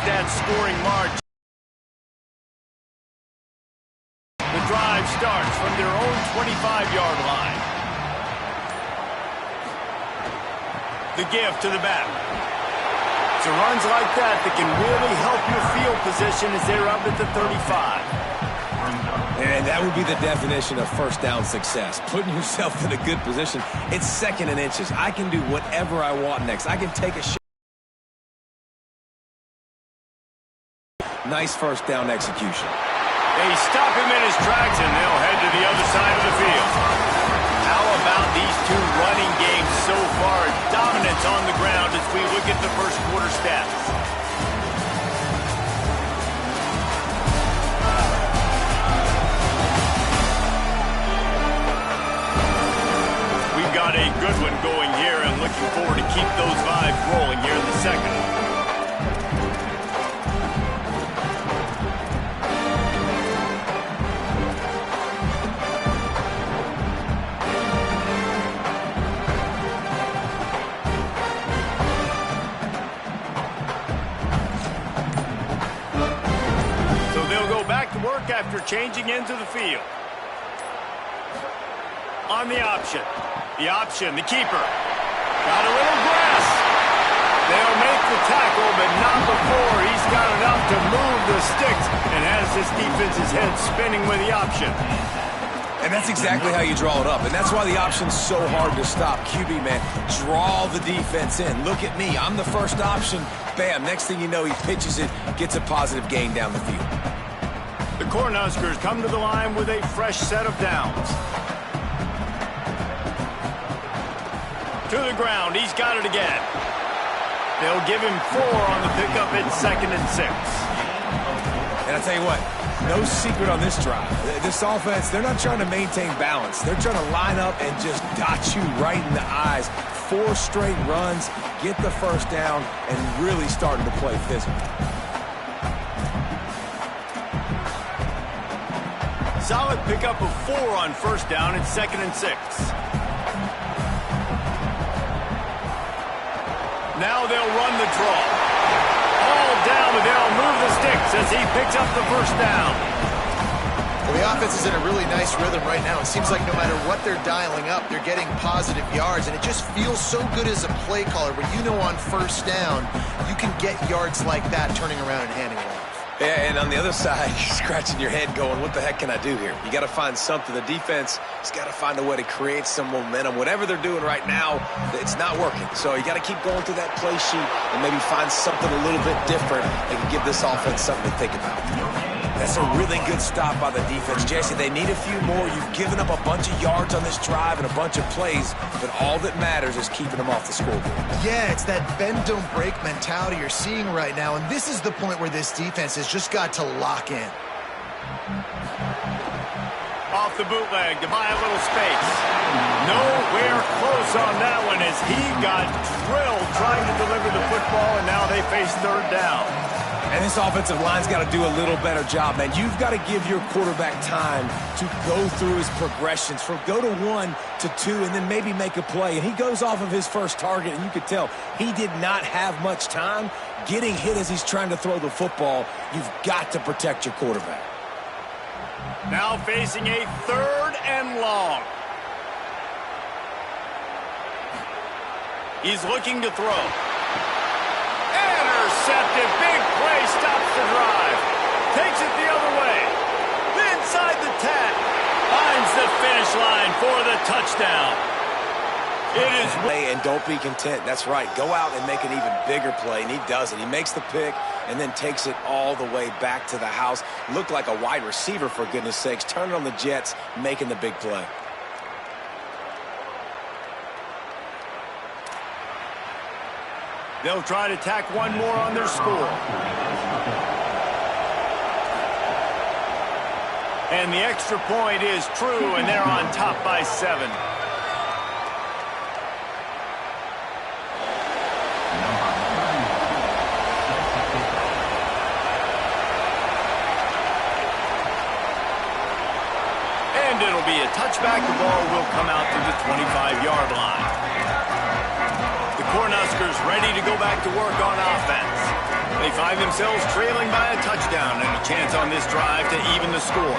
that scoring march. The drive starts from their own 25-yard line. The give to the back. It's runs like that that can really help your field position as they're up at the 35. And that would be the definition of first down success. Putting yourself in a good position. It's second and inches. I can do whatever I want next. I can take a shot. Nice first down execution. They stop him in his tracks, and they'll head to the other side of the field. How about these two running games so far? Dominance on the ground as we look at the first quarter stats. We've got a good one going here, and looking forward to keep those vibes rolling here in the second. After changing into the field. On the option. The keeper. Got a little grass. They'll make the tackle, but not before he's got enough to move the sticks and has this defense's head spinning with the option. And that's exactly how you draw it up. And that's why the option's so hard to stop. QB, man, draw the defense in. Look at me. I'm the first option. Bam. Next thing you know, he pitches it, gets a positive gain down the field. The Cornhuskers come to the line with a fresh set of downs. To the ground. He's got it again. They'll give him 4 on the pickup at 2nd and 6. And I tell you what, no secret on this drive. This offense, they're not trying to maintain balance. They're trying to line up and just dot you right in the eyes. 4 straight runs, get the first down, and really starting to play physical. Solid pickup of 4 on first down at 2nd and 6. Now they'll run the draw. All down, and they'll move the sticks as he picks up the first down. Well, the offense is in a really nice rhythm right now. It seems like no matter what they're dialing up, they're getting positive yards, and it just feels so good as a play caller where you know on first down you can get yards like that turning around and handing it off. Yeah, and on the other side, you're scratching your head going, what the heck can I do here? You got to find something. The defense has got to find a way to create some momentum. Whatever they're doing right now, it's not working. So you got to keep going through that play sheet and maybe find something a little bit different that can give this offense something to think about. That's a really good stop by the defense. Jesse, they need a few more. You've given up a bunch of yards on this drive and a bunch of plays, but all that matters is keeping them off the scoreboard. Yeah, it's that bend, don't break mentality you're seeing right now, and this is the point where this defense has just got to lock in. Off the bootleg to buy a little space. Nowhere close on that one as he got drilled trying to deliver the football, and now they face 3rd down. And this offensive line's got to do a little better job, man. You've got to give your quarterback time to go through his progressions from go to 1 to 2 and then maybe make a play. And he goes off of his first target, and you could tell he did not have much time getting hit as he's trying to throw the football. You've got to protect your quarterback. Now facing a 3rd and long. He's looking to throw. Intercepted. Big play. Stops the drive. Takes it the other way. Inside the 10. Finds the finish line for the touchdown. It is. And don't be content. That's right. Go out and make an even bigger play. And he does it. He makes the pick and then takes it all the way back to the house. Looked like a wide receiver, for goodness sakes. Turning on the Jets, making the big play. They'll try to tack one more on their score. And the extra point is true, and they're on top by 7. And it'll be a touchback. The ball will come out to the 25-yard line. The Cornhuskers ready to go back to work on offense. They find themselves trailing by a touchdown and a chance on this drive to even the score.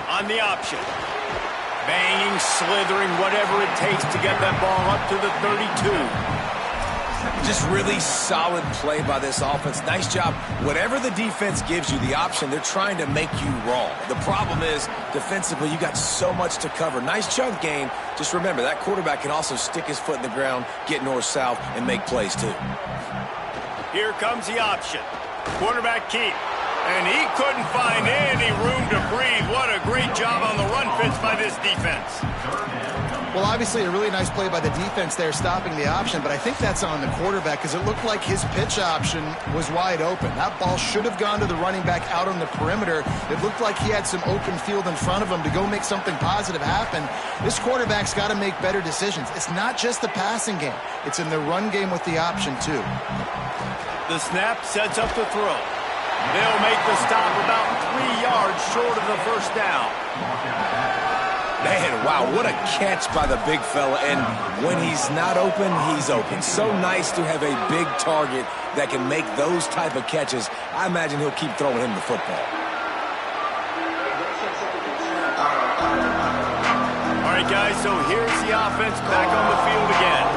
On the option. Banging, slithering, whatever it takes to get that ball up to the 32. Just really solid play by this offense. Nice job. Whatever the defense gives you, the option, they're trying to make you wrong. The problem is, defensively, you got so much to cover. Nice chunk gain. Just remember, that quarterback can also stick his foot in the ground, get north-south, and make plays too. Here comes the option. Quarterback keep. And he couldn't find any room to breathe. What a great job on the run fits by this defense. Well, obviously a really nice play by the defense there stopping the option, but I think that's on the quarterback because it looked like his pitch option was wide open. That ball should have gone to the running back out on the perimeter. It looked like he had some open field in front of him to go make something positive happen. This quarterback's got to make better decisions. It's not just the passing game. It's in the run game with the option, too. The snap sets up the throw. They'll make the stop about 3 yards short of the first down. Man, wow, what a catch by the big fella. And when he's not open, he's open. So nice to have a big target that can make those type of catches. I imagine he'll keep throwing him the football. All right, guys, so here's the offense back on the field again.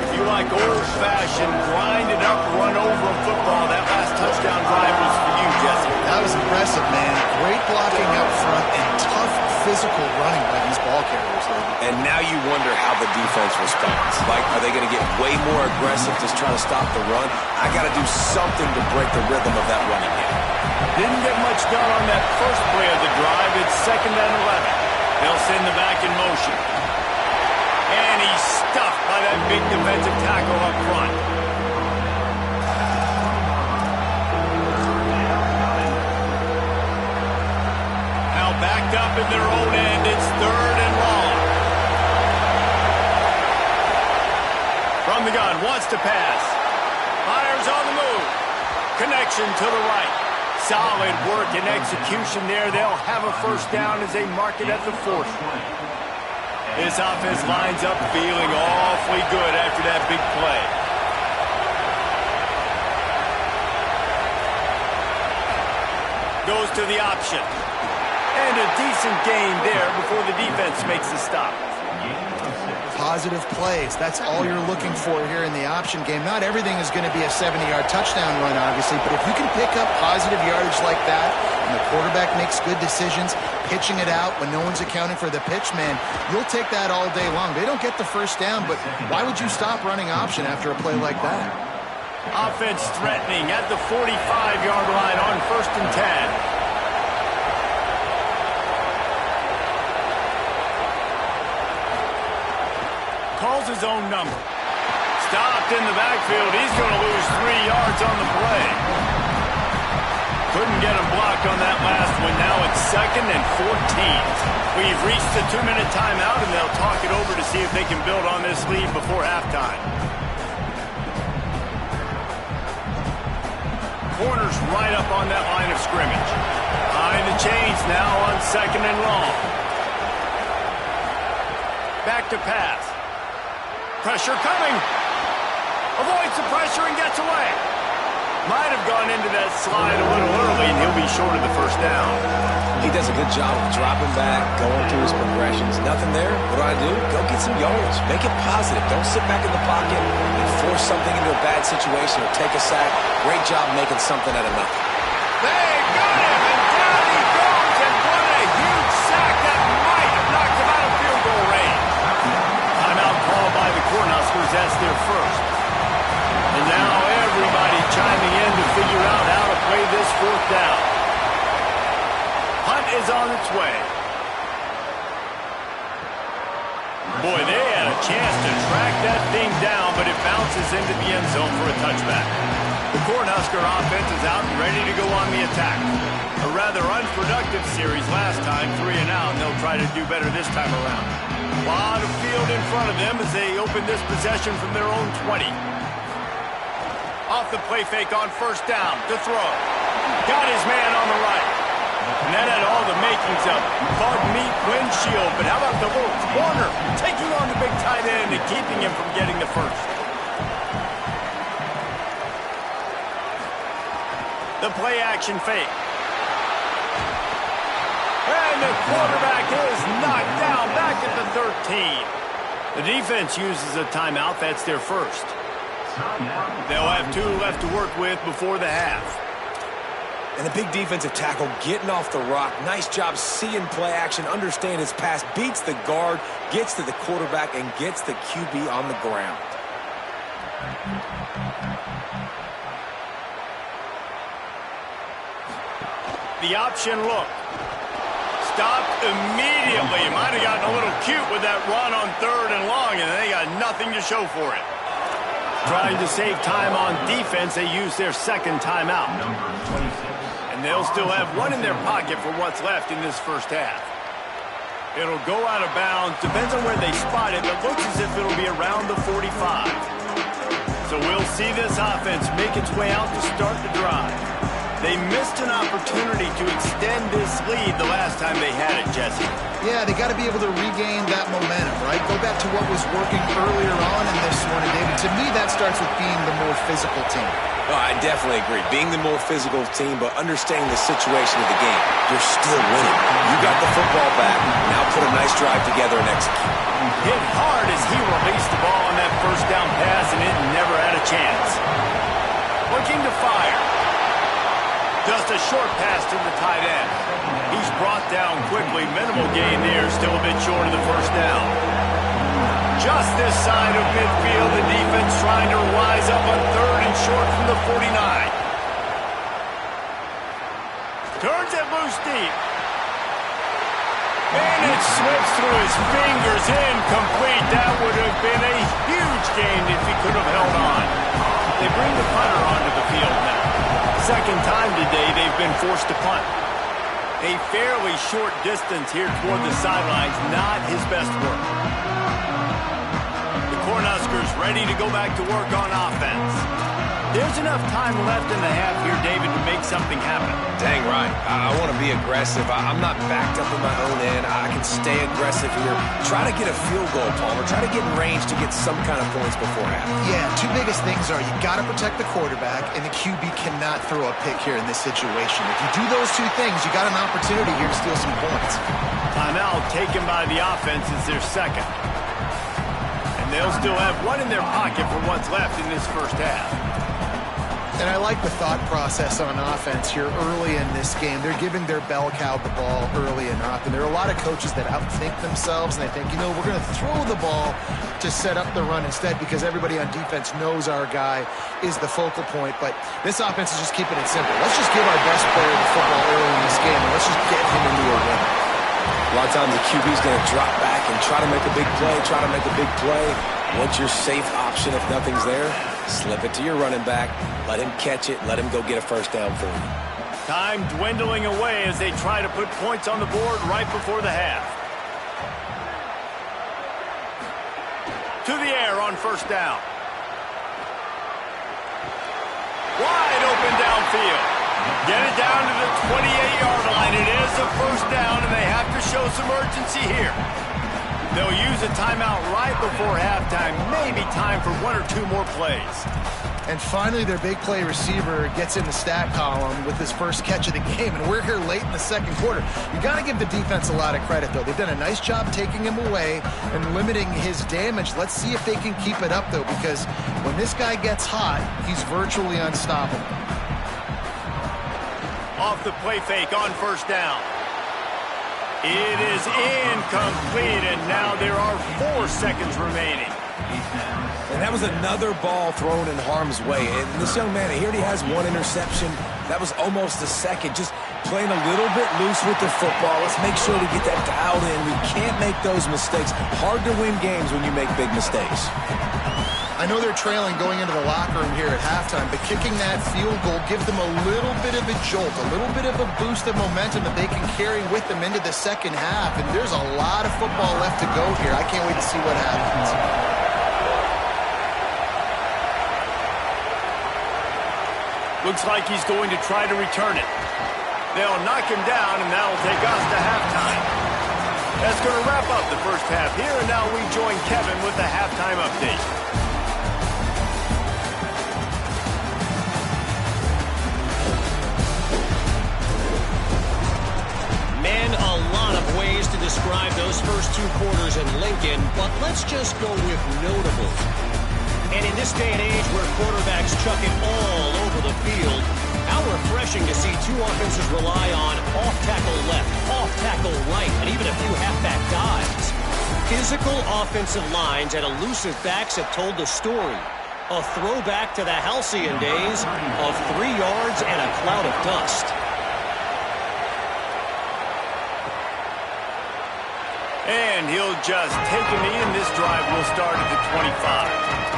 If you like old-fashioned, grind-it-up, run-over football, that last touchdown drive was for you, Jesse. That was impressive, man. Great blocking up front and tough physical running by these ball carriers. And now you wonder how the defense responds. Like, are they going to get way more aggressive to try to stop the run? I got to do something to break the rhythm of that running game. Didn't get much done on that first play of the drive. It's 2nd and 11. They'll send the back in motion. And he's stuffed by that big defensive tackle up front. Now backed up in their own end. It's 3rd and long. From the gun, wants to pass. Fires on the move. Connection to the right. Solid work and execution there. They'll have a first down as they mark it at the 40. This offense lines up feeling awfully good after that big play. Goes to the option. And a decent gain there before the defense makes the stop. Positive plays. That's all you're looking for here in the option game. Not everything is going to be a 70-yard touchdown run, obviously, but if you can pick up positive yardage like that and the quarterback makes good decisions, pitching it out when no one's accounting for the pitch, man, you'll take that all day long. They don't get the first down, but why would you stop running option after a play like that? Offense threatening at the 45-yard line on 1st and 10. Calls his own number. Stopped in the backfield. He's going to lose 3 yards on the play. Couldn't get him blocked on that last one. Now it's 2nd and 14. We've reached the 2-minute timeout, and they'll talk it over to see if they can build on this lead before halftime. Corners right up on that line of scrimmage. Behind the chains now on 2nd and long. Back to pass. Pressure coming. Avoids the pressure and gets away. Might have gone into that slide a little early, and he'll be short of the first down. He does a good job of dropping back, going through his progressions. Nothing there. What do? Go get some yardage. Make it positive. Don't sit back in the pocket and force something into a bad situation or take a sack. Great job making something out of nothing. They got him, and down he goes, and what a huge sack that might have knocked him out of field goal range. Timeout called by the Cornhuskers. That's their first. And now everybody chiming in to figure out how to play this 4th down. Hunt is on its way. Boy, they had a chance to track that thing down, but it bounces into the end zone for a touchback. The Cornhusker offense is out and ready to go on the attack. A rather unproductive series last time, 3 and out, and they'll try to do better this time around. A lot of field in front of them as they open this possession from their own 20. Off the play fake on 1st down to throw. Got his man on the right. And that had all the makings of bug meat windshield. But how about the little corner taking on the big tight end and keeping him from getting the first? The play action fake. And the quarterback is knocked down back at the 13. The defense uses a timeout. That's their first. They'll have 2 left to work with before the half. And the big defensive tackle getting off the rock. Nice job seeing play action, understand his pass, beats the guard, gets to the quarterback, and gets the QB on the ground. The option look. Stopped immediately. Might have gotten a little cute with that run on 3rd and long, and they got nothing to show for it. Trying to save time on defense, they use their second timeout. And they'll still have 1 in their pocket for what's left in this first half. It'll go out of bounds. Depends on where they spot it. It looks as if it'll be around the 45. So we'll see this offense make its way out to start the drive. They missed an opportunity to extend this lead the last time they had it, Jesse. Yeah, they got to be able to regain that momentum, right? Go back to what was working earlier on in this one. And David, to me, that starts with being the more physical team. Oh, I definitely agree. Being the more physical team, but understanding the situation of the game. You're still winning. You got the football back. Now put a nice drive together and execute. Hit hard as he released the ball on that first down pass, and it never had a chance. Looking to fire. Just a short pass to the tight end. He's brought down quickly. Minimal gain there. Still a bit short of the first down. Just this side of midfield, the defense trying to rise up on 3rd and short from the 49. Turns it loose deep. And it slips through his fingers. Incomplete. That would have been a huge gain if he could have held on. They bring the punter onto the field now. Second time today they've been forced to punt. A fairly short distance here toward the sidelines, not his best work. The Cornhuskers ready to go back to work on offense. There's enough time left in the half here, David, to make something happen. Dang right. I want to be aggressive. I'm not backed up in my own end. I can stay aggressive here. Try to get a field goal, Palmer. Try to get in range to get some kind of points before half. Yeah, 2 biggest things are you got to protect the quarterback, and the QB cannot throw a pick here in this situation. If you do those 2 things, you got an opportunity here to steal some points. Timeout taken by the offense is their second. And they'll still have 1 in their pocket for what's left in this first half. And I like the thought process on offense here early in this game. They're giving their bell cow the ball early enough. And there are a lot of coaches that outthink themselves, and they think, you know, we're going to throw the ball to set up the run instead because everybody on defense knows our guy is the focal point. But this offense is just keeping it simple. Let's just give our best player the football early in this game, and let's just get him into a win. A lot of times the QB's going to drop back and try to make a big play, What's your safe option if nothing's there? Slip it to your running back. Let him catch it. Let him go get a first down for you. Time dwindling away as they try to put points on the board right before the half. To the air on first down. Wide open downfield. Get it down to the 28-yard line. It is a first down, and they have to show some urgency here. They'll use a timeout right before halftime. Maybe time for 1 or 2 more plays. And finally, their big play receiver gets in the stat column with his first catch of the game, and we're here late in the second quarter. You got to give the defense a lot of credit, though. They've done a nice job taking him away and limiting his damage. Let's see if they can keep it up, though, because when this guy gets hot, he's virtually unstoppable. Off the play fake on first down. It is incomplete, and now there are 4 seconds remaining. And that was another ball thrown in harm's way. And this young man, he already has 1 interception. That was almost a second. Just playing a little bit loose with the football. Let's make sure to get that dialed in. We can't make those mistakes. Hard to win games when you make big mistakes. I know they're trailing going into the locker room here at halftime, but kicking that field goal gives them a little bit of a jolt, a little bit of a boost of momentum that they can carry with them into the second half. And there's a lot of football left to go here. I can't wait to see what happens. Looks like he's going to try to return it. They'll knock him down, and that'll take us to halftime. That's going to wrap up the first half here, and now we join Kevin with the halftime update. Man, a lot of ways to describe those first 2 quarters in Lincoln, but let's just go with notable. And in this day and age where quarterbacks chuck it all over the field, how refreshing to see 2 offenses rely on off-tackle left, off-tackle right, and even a few halfback dives. Physical offensive lines and elusive backs have told the story. A throwback to the halcyon days of 3 yards and a cloud of dust. And he'll just take a knee, and this drive will start at the 25.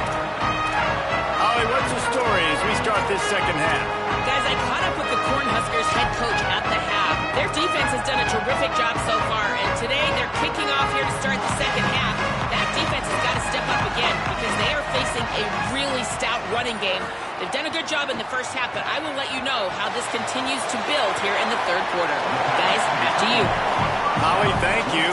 Holly, what's the story as we start this second half? Guys, I caught up with the Cornhuskers head coach at the half. Their defense has done a terrific job so far, and today they're kicking off here to start the second half. That defense has got to step up again because they are facing a really stout running game. They've done a good job in the first half, but I will let you know how this continues to build here in the third quarter. Guys, back to you. Holly, thank you.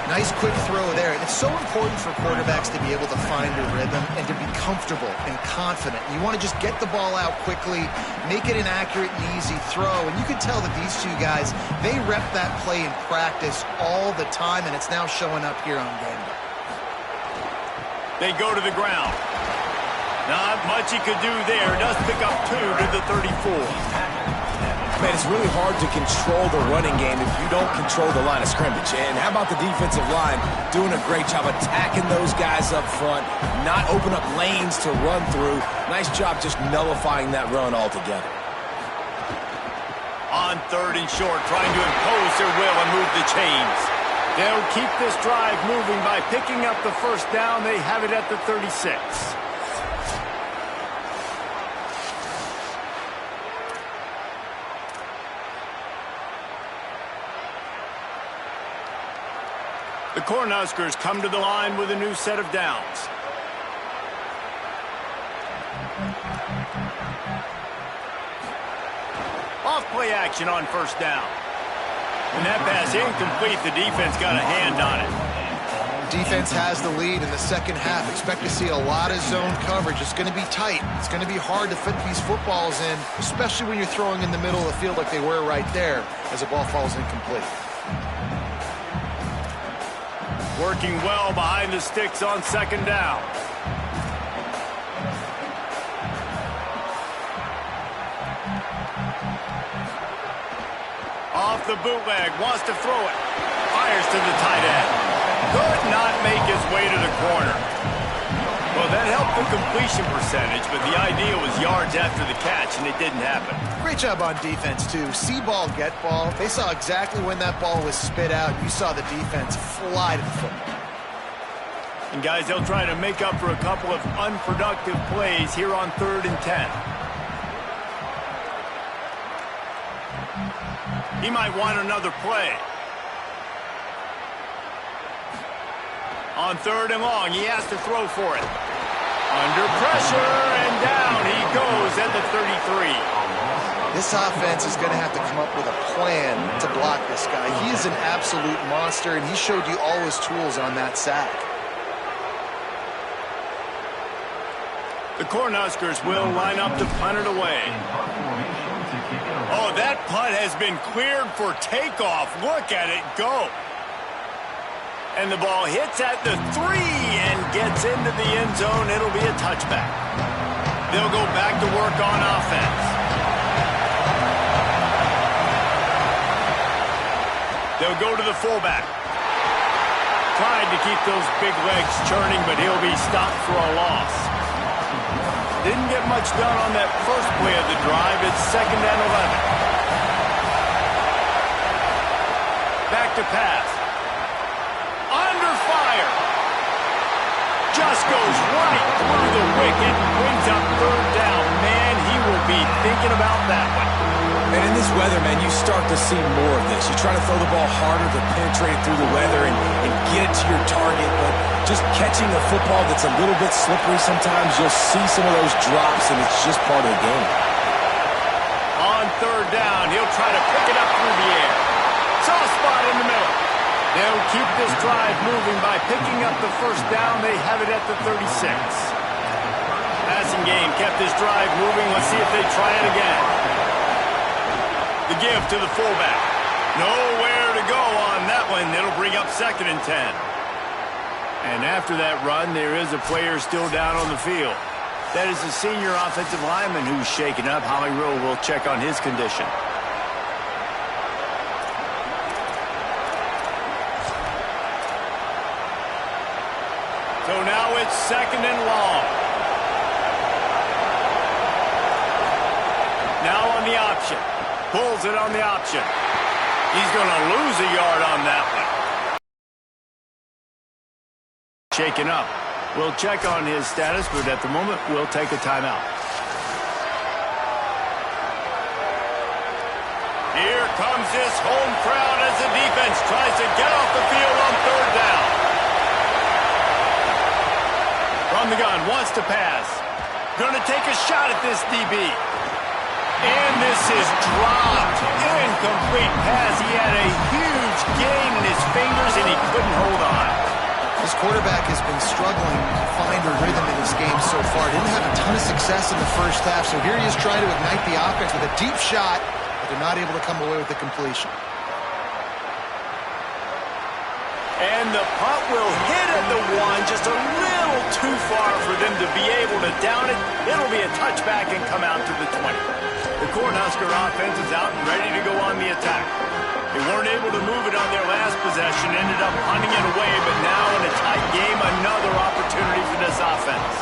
Nice quick throw there. It's so important for quarterbacks to be able to find a rhythm and to be comfortable and confident. You want to just get the ball out quickly, make it an accurate and easy throw. And you can tell that these 2 guys, they rep that play in practice all the time, and it's now showing up here on game day. They go to the ground. Not much he could do there. Does pick up 2 to the 34. Man, it's really hard to control the running game if you don't control the line of scrimmage. And how about the defensive line doing a great job attacking those guys up front, not open up lanes to run through. Nice job just nullifying that run altogether. On 3rd and short, trying to impose their will and move the chains. They'll keep this drive moving by picking up the first down. They have it at the 36. The Cornhuskers come to the line with a new set of downs. Off play action on first down. When that pass incomplete, the defense got a hand on it. Defense has the lead in the second half. Expect to see a lot of zone coverage. It's going to be tight. It's going to be hard to fit these footballs in, especially when you're throwing in the middle of the field like they were right there as the ball falls incomplete. Working well behind the sticks on second down. Off the bootleg, wants to throw it. Fires to the tight end. Could not make his way to the corner. Well, that helped the completion percentage, but the idea was yards after the catch, and it didn't happen. Great job on defense, too. See ball, get ball. They saw exactly when that ball was spit out. You saw the defense fly to the football. And, guys, they'll try to make up for a couple of unproductive plays here on 3rd and 10. He might want another play. On 3rd and long, he has to throw for it. Under pressure, and down he goes at the 33. This offense is going to have to come up with a plan to block this guy. He is an absolute monster, and he showed you all his tools on that sack. The Cornhuskers will line up to punt it away. Oh, that punt has been cleared for takeoff. Look at it go. And the ball hits at the 3 and gets into the end zone. It'll be a touchback. They'll go back to work on offense. They'll go to the fullback. Tried to keep those big legs churning, but he'll be stopped for a loss. Didn't get much done on that first play of the drive. It's 2nd and 11. Back to pass. Under fire. Just goes right through the wicket. Brings up 3rd down. Man, he will be thinking about that one. And in this weather, man, you start to see more of this. You try to throw the ball harder to penetrate through the weather and get it to your target, but just catching a football that's a little bit slippery sometimes, you'll see some of those drops, and it's just part of the game. third down. He'll try to pick it up through the air. Soft spot in the middle. They'll keep this drive moving by picking up the first down. They have it at the 36. Passing game kept this drive moving. Let's see if they try it again. The give to the fullback. Nowhere to go on that one. It'll bring up 2nd and 10. And after that run, there is a player still down on the field. That is the senior offensive lineman who's shaken up. Howie Rowe will check on his condition. So now it's 2nd and long. Now on the option. Pulls it on the option. He's going to lose a yard on that one. Shaken up. We'll check on his status, but at the moment, we'll take a timeout. Here comes this home crowd as the defense tries to get off the field on 3rd down. From the gun, wants to pass. Going to take a shot at this DB. And this is dropped. Incomplete pass. He had a huge gain in his fingers, and he couldn't hold on. This quarterback has been struggling to find a rhythm in this game so far. Didn't have a ton of success in the first half, so here he is trying to ignite the offense with a deep shot, but they're not able to come away with the completion. And the punt will hit at the 1, just a little too far for them to be able to down it. It'll be a touchback and come out to the 20. The Cornhusker offense is out and ready to go on the attack. They weren't able to move it on their last possession, ended up punting it away, but now in a tight game, another opportunity for this offense.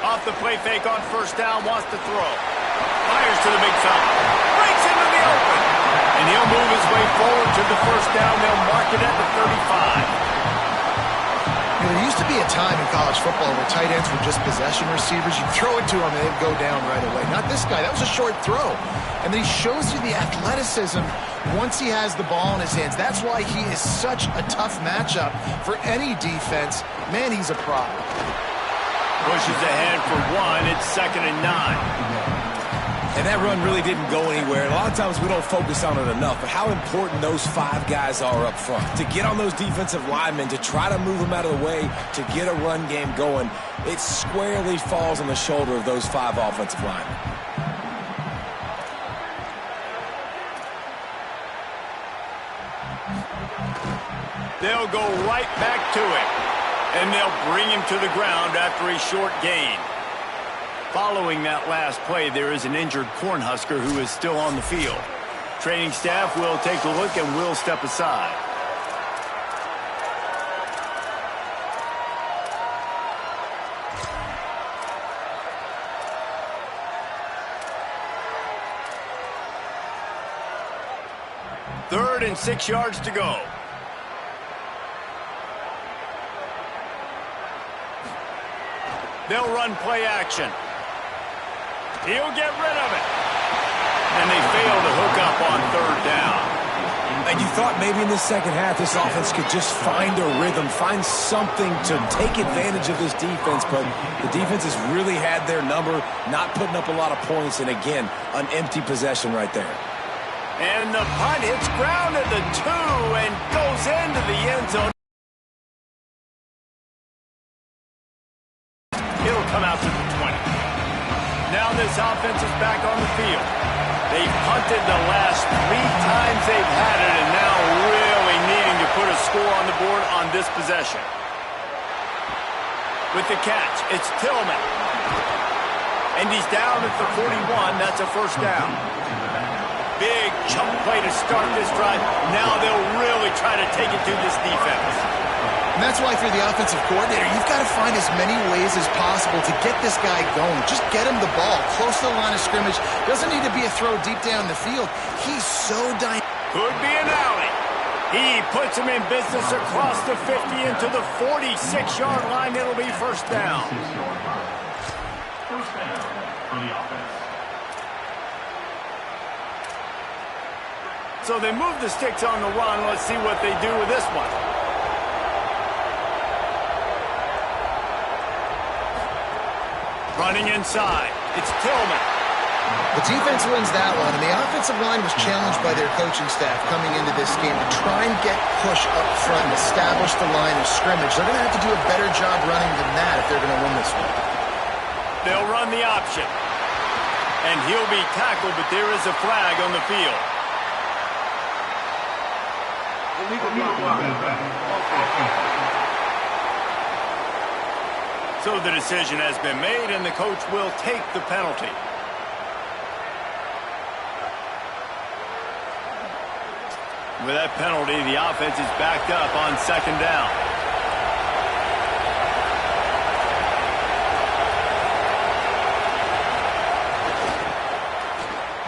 Off the play fake on 1st down, wants to throw. Fires to the big fella. Breaks into the open. And he'll move his way forward to the 1st down. They'll mark it at the 35. There used to be a time in college football where tight ends were just possession receivers. You throw it to them and they'd go down right away. Not this guy. That was a short throw. And then he shows you the athleticism once he has the ball in his hands. That's why he is such a tough matchup for any defense. Man, he's a prop. Pushes ahead for 1. It's 2nd and 9. And that run really didn't go anywhere. A lot of times we don't focus on it enough, but how important those 5 guys are up front. To get on those defensive linemen, to try to move them out of the way, to get a run game going, it squarely falls on the shoulder of those 5 offensive linemen. They'll go right back to it, and they'll bring him to the ground after a short gain. Following that last play, there is an injured Cornhusker who is still on the field. Training staff will take a look and will step aside. Third and 6 yards to go. They'll run play action. He'll get rid of it. And they fail to hook up on 3rd down. And you thought maybe in the second half this offense could just find a rhythm, find something to take advantage of this defense, but the defense has really had their number, not putting up a lot of points, and again, an empty possession right there. And the punt hits ground at the 2 and goes into the end zone. It'll come out to the 20. Now this offense is back on the field. They've punted the last 3 times they've had it, and now really needing to put a score on the board on this possession. With the catch, it's Tillman. And he's down at the 41. That's a 1st down. Big chunk play to start this drive. Now they'll really try to take it to this defense. And that's why if you're the offensive coordinator, you've got to find as many ways as possible to get this guy going. Just get him the ball close to the line of scrimmage. Doesn't need to be a throw deep down the field. He's so dynamic. Could be an alley. He puts him in business across the 50 into the 46-yard line. It'll be 1st down. First down for the offense. So they move the sticks on the run. Let's see what they do with this one. Running inside. It's Tillman. The defense wins that one, and the offensive line was challenged by their coaching staff coming into this game to try and get push up front and establish the line of scrimmage. They're going to have to do a better job running than that if they're going to win this one. They'll run the option. And he'll be tackled, but there is a flag on the field. So the decision has been made, and the coach will take the penalty. With that penalty, the offense is backed up on second down.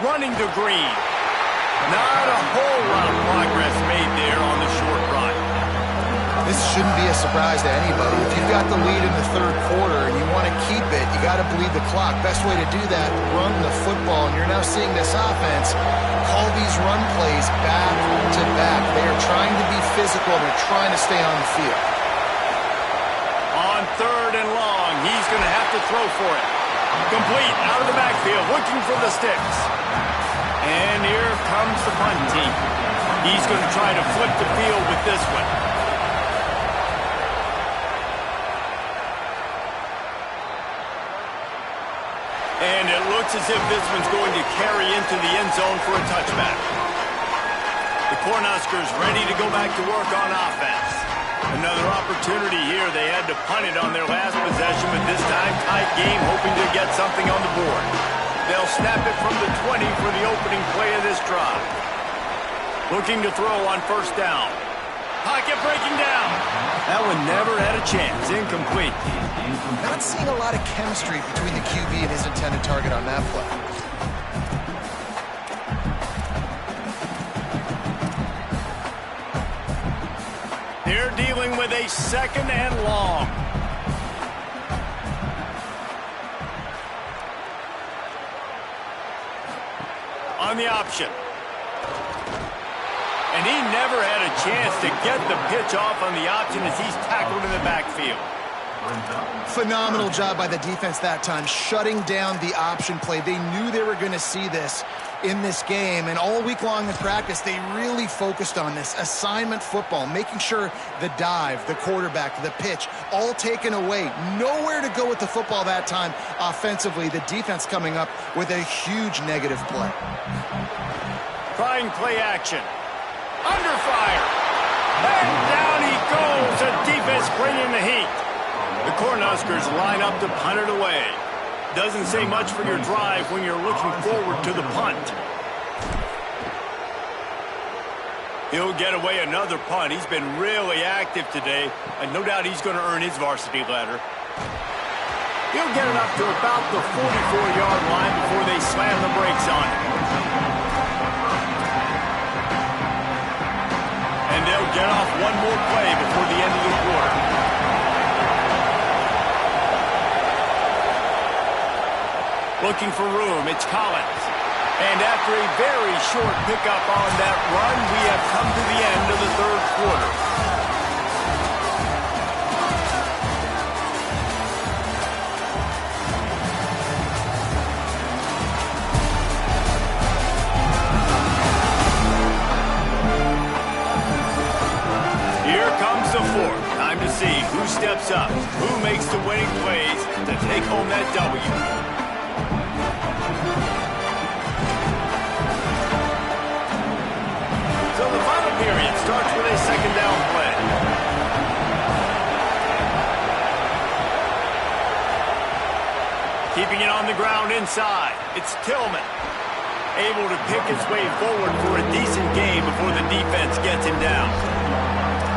Running to Green. Not a whole lot of progress made there on the short run. This shouldn't be a surprise to anybody. If you've got the lead in the third quarter and you want to keep it, you got to bleed the clock. Best way to do that, run the football. And you're now seeing this offense call these run plays back to back. They are trying to be physical, and they're trying to stay on the field. On third and long, he's going to have to throw for it. Complete out of the backfield, looking for the sticks. And here comes the punt team. He's going to try to flip the field with this one. And it looks as if this one's going to carry into the end zone for a touchback. The Cornhuskers ready to go back to work on offense. Another opportunity here. They had to punt it on their last possession, but this time tight game, hoping to get something on the board. They'll snap it from the 20 for the opening play of this drive. Looking to throw on first down. Pocket breaking down. That one never had a chance. Incomplete. Not seeing a lot of chemistry between the QB and his intended target on that play. They're dealing with a second and long. On the option. And he never had a chance to get the pitch off on the option as he's tackled in the backfield. Phenomenal job by the defense that time, shutting down the option play. They knew they were going to see this in this game, and all week long in practice, they really focused on this assignment football, making sure the dive, the quarterback, the pitch, all taken away. Nowhere to go with the football that time offensively. The defense coming up with a huge negative play. Trying play action. Under fire. And down he goes. The defense bringing the heat. The Cornhuskers line up to punt it away. Doesn't say much for your drive when you're looking forward to the punt. He'll get away another punt. He's been really active today, and no doubt he's going to earn his varsity letter. He'll get it up to about the 44-yard line before they slam the brakes on him. And they'll get off one more play before the end of the quarter. Looking for room, it's Collins. And after a very short pickup on that run, we have come to the end of the third quarter. Here comes the fourth. Time to see who steps up, who makes the winning plays to take home that W. So the final period starts with a second down play. Keeping it on the ground inside. It's Tillman. Able to pick his way forward for a decent gain before the defense gets him down.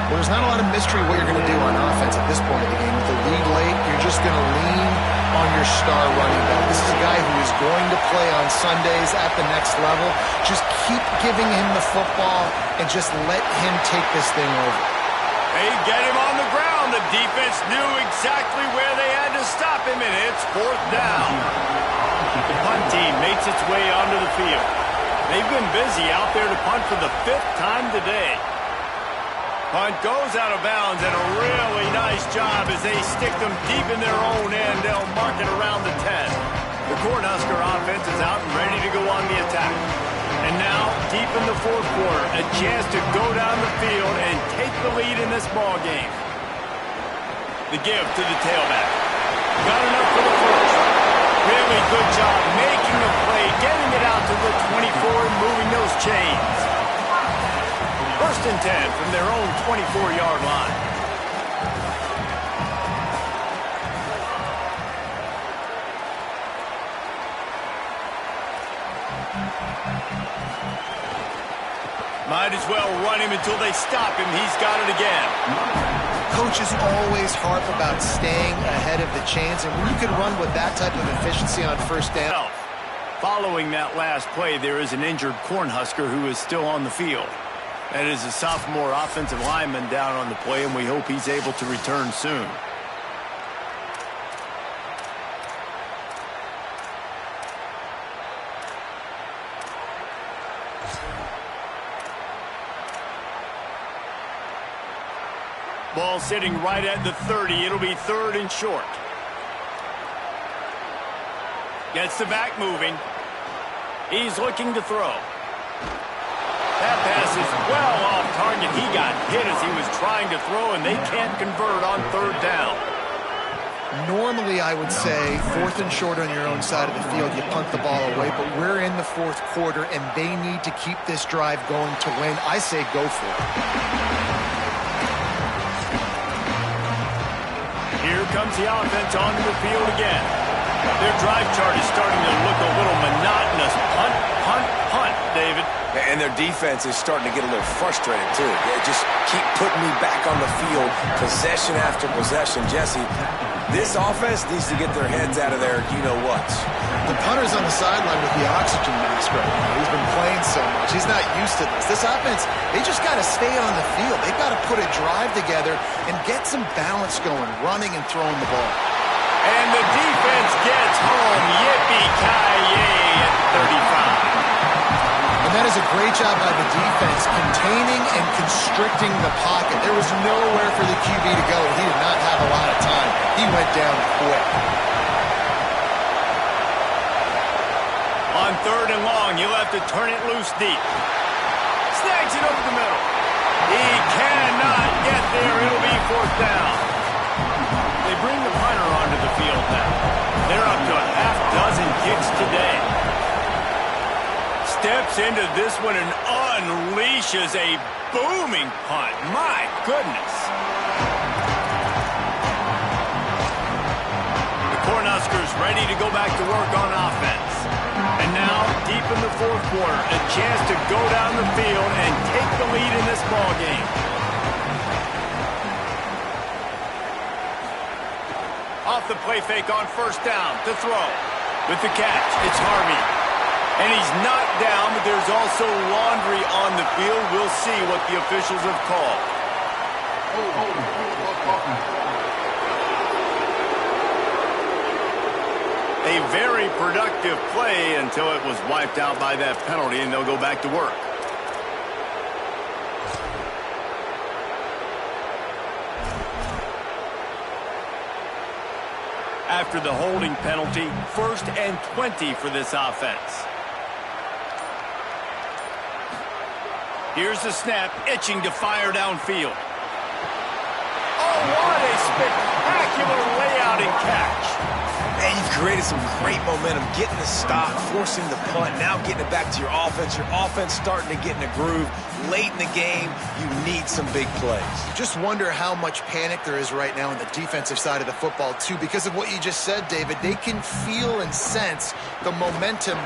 Well, there's not a lot of mystery what you're going to do on offense at this point of the game. With the lead late, you're just going to lean on your star running back. This is a guy who is going to play on Sundays at the next level. Just keep giving him the football and just let him take this thing over. They get him on the ground. The defense knew exactly where they had to stop him, and it's fourth down. The punt team makes its way onto the field. They've been busy out there to punt for the fifth time today. Punt goes out of bounds, and a really nice job as they stick them deep in their own end. They'll mark it around the 10. The Cornhusker offense is out and ready to go on the attack. And now, deep in the fourth quarter, a chance to go down the field and take the lead in this ball game. The give to the tailback. Got enough for the first. Really good job making the play, getting it out to the 24 and moving those chains. First and 10 from their own 24-yard line. Might as well run him until they stop him. He's got it again. Coaches always harp about staying ahead of the chains, and when you can run with that type of efficiency on first down. Following that last play, there is an injured Cornhusker who is still on the field. That is a sophomore offensive lineman down on the play, and we hope he's able to return soon. Ball sitting right at the 30. It'll be third and short. Gets the back moving. He's looking to throw. That pass is well off target. He got hit as he was trying to throw, and they can't convert on third down. Normally, I would say fourth and short on your own side of the field, you punt the ball away, but we're in the fourth quarter, and they need to keep this drive going to win. I say go for it. Here comes the offense onto the field again. Their drive chart is starting to look a little monotonous. Punt, punt, punt, David. And their defense is starting to get a little frustrated, too. They just keep putting me back on the field, possession after possession. Jesse, this offense needs to get their heads out of there, you-know-what. The punter's on the sideline with the oxygen mask right now. He's been playing so much. He's not used to this. This offense, they just got to stay on the field. They've got to put a drive together and get some balance going, running and throwing the ball. And the defense gets home. Yippee-ki-yay at 35. And that is a great job by the defense, containing and constricting the pocket. There was nowhere for the QB to go. He did not have a lot of time. He went down quick. On third and long, you'll have to turn it loose deep. Snags it over the middle. He cannot get there. It'll be fourth down. They bring the punter onto the field now. They're up to a half dozen kicks today. Steps into this one and unleashes a booming punt. My goodness. The Cornhuskers ready to go back to work on offense. And now, deep in the fourth quarter, a chance to go down the field and take the lead in this ball game. Off the play fake on first down to throw. With the catch, it's Harvey. And he's not down, but there's also laundry on the field. We'll see what the officials have called. A very productive play until it was wiped out by that penalty, and they'll go back to work. After the holding penalty, 1st and 20 for this offense. Here's the snap, itching to fire downfield. Oh, what a spectacular layout and catch. Man, you've created some great momentum, getting the stop, forcing the punt, now getting it back to your offense. Your offense starting to get in a groove. Late in the game, you need some big plays. Just wonder how much panic there is right now on the defensive side of the football, too. Because of what you just said, David, they can feel and sense the momentum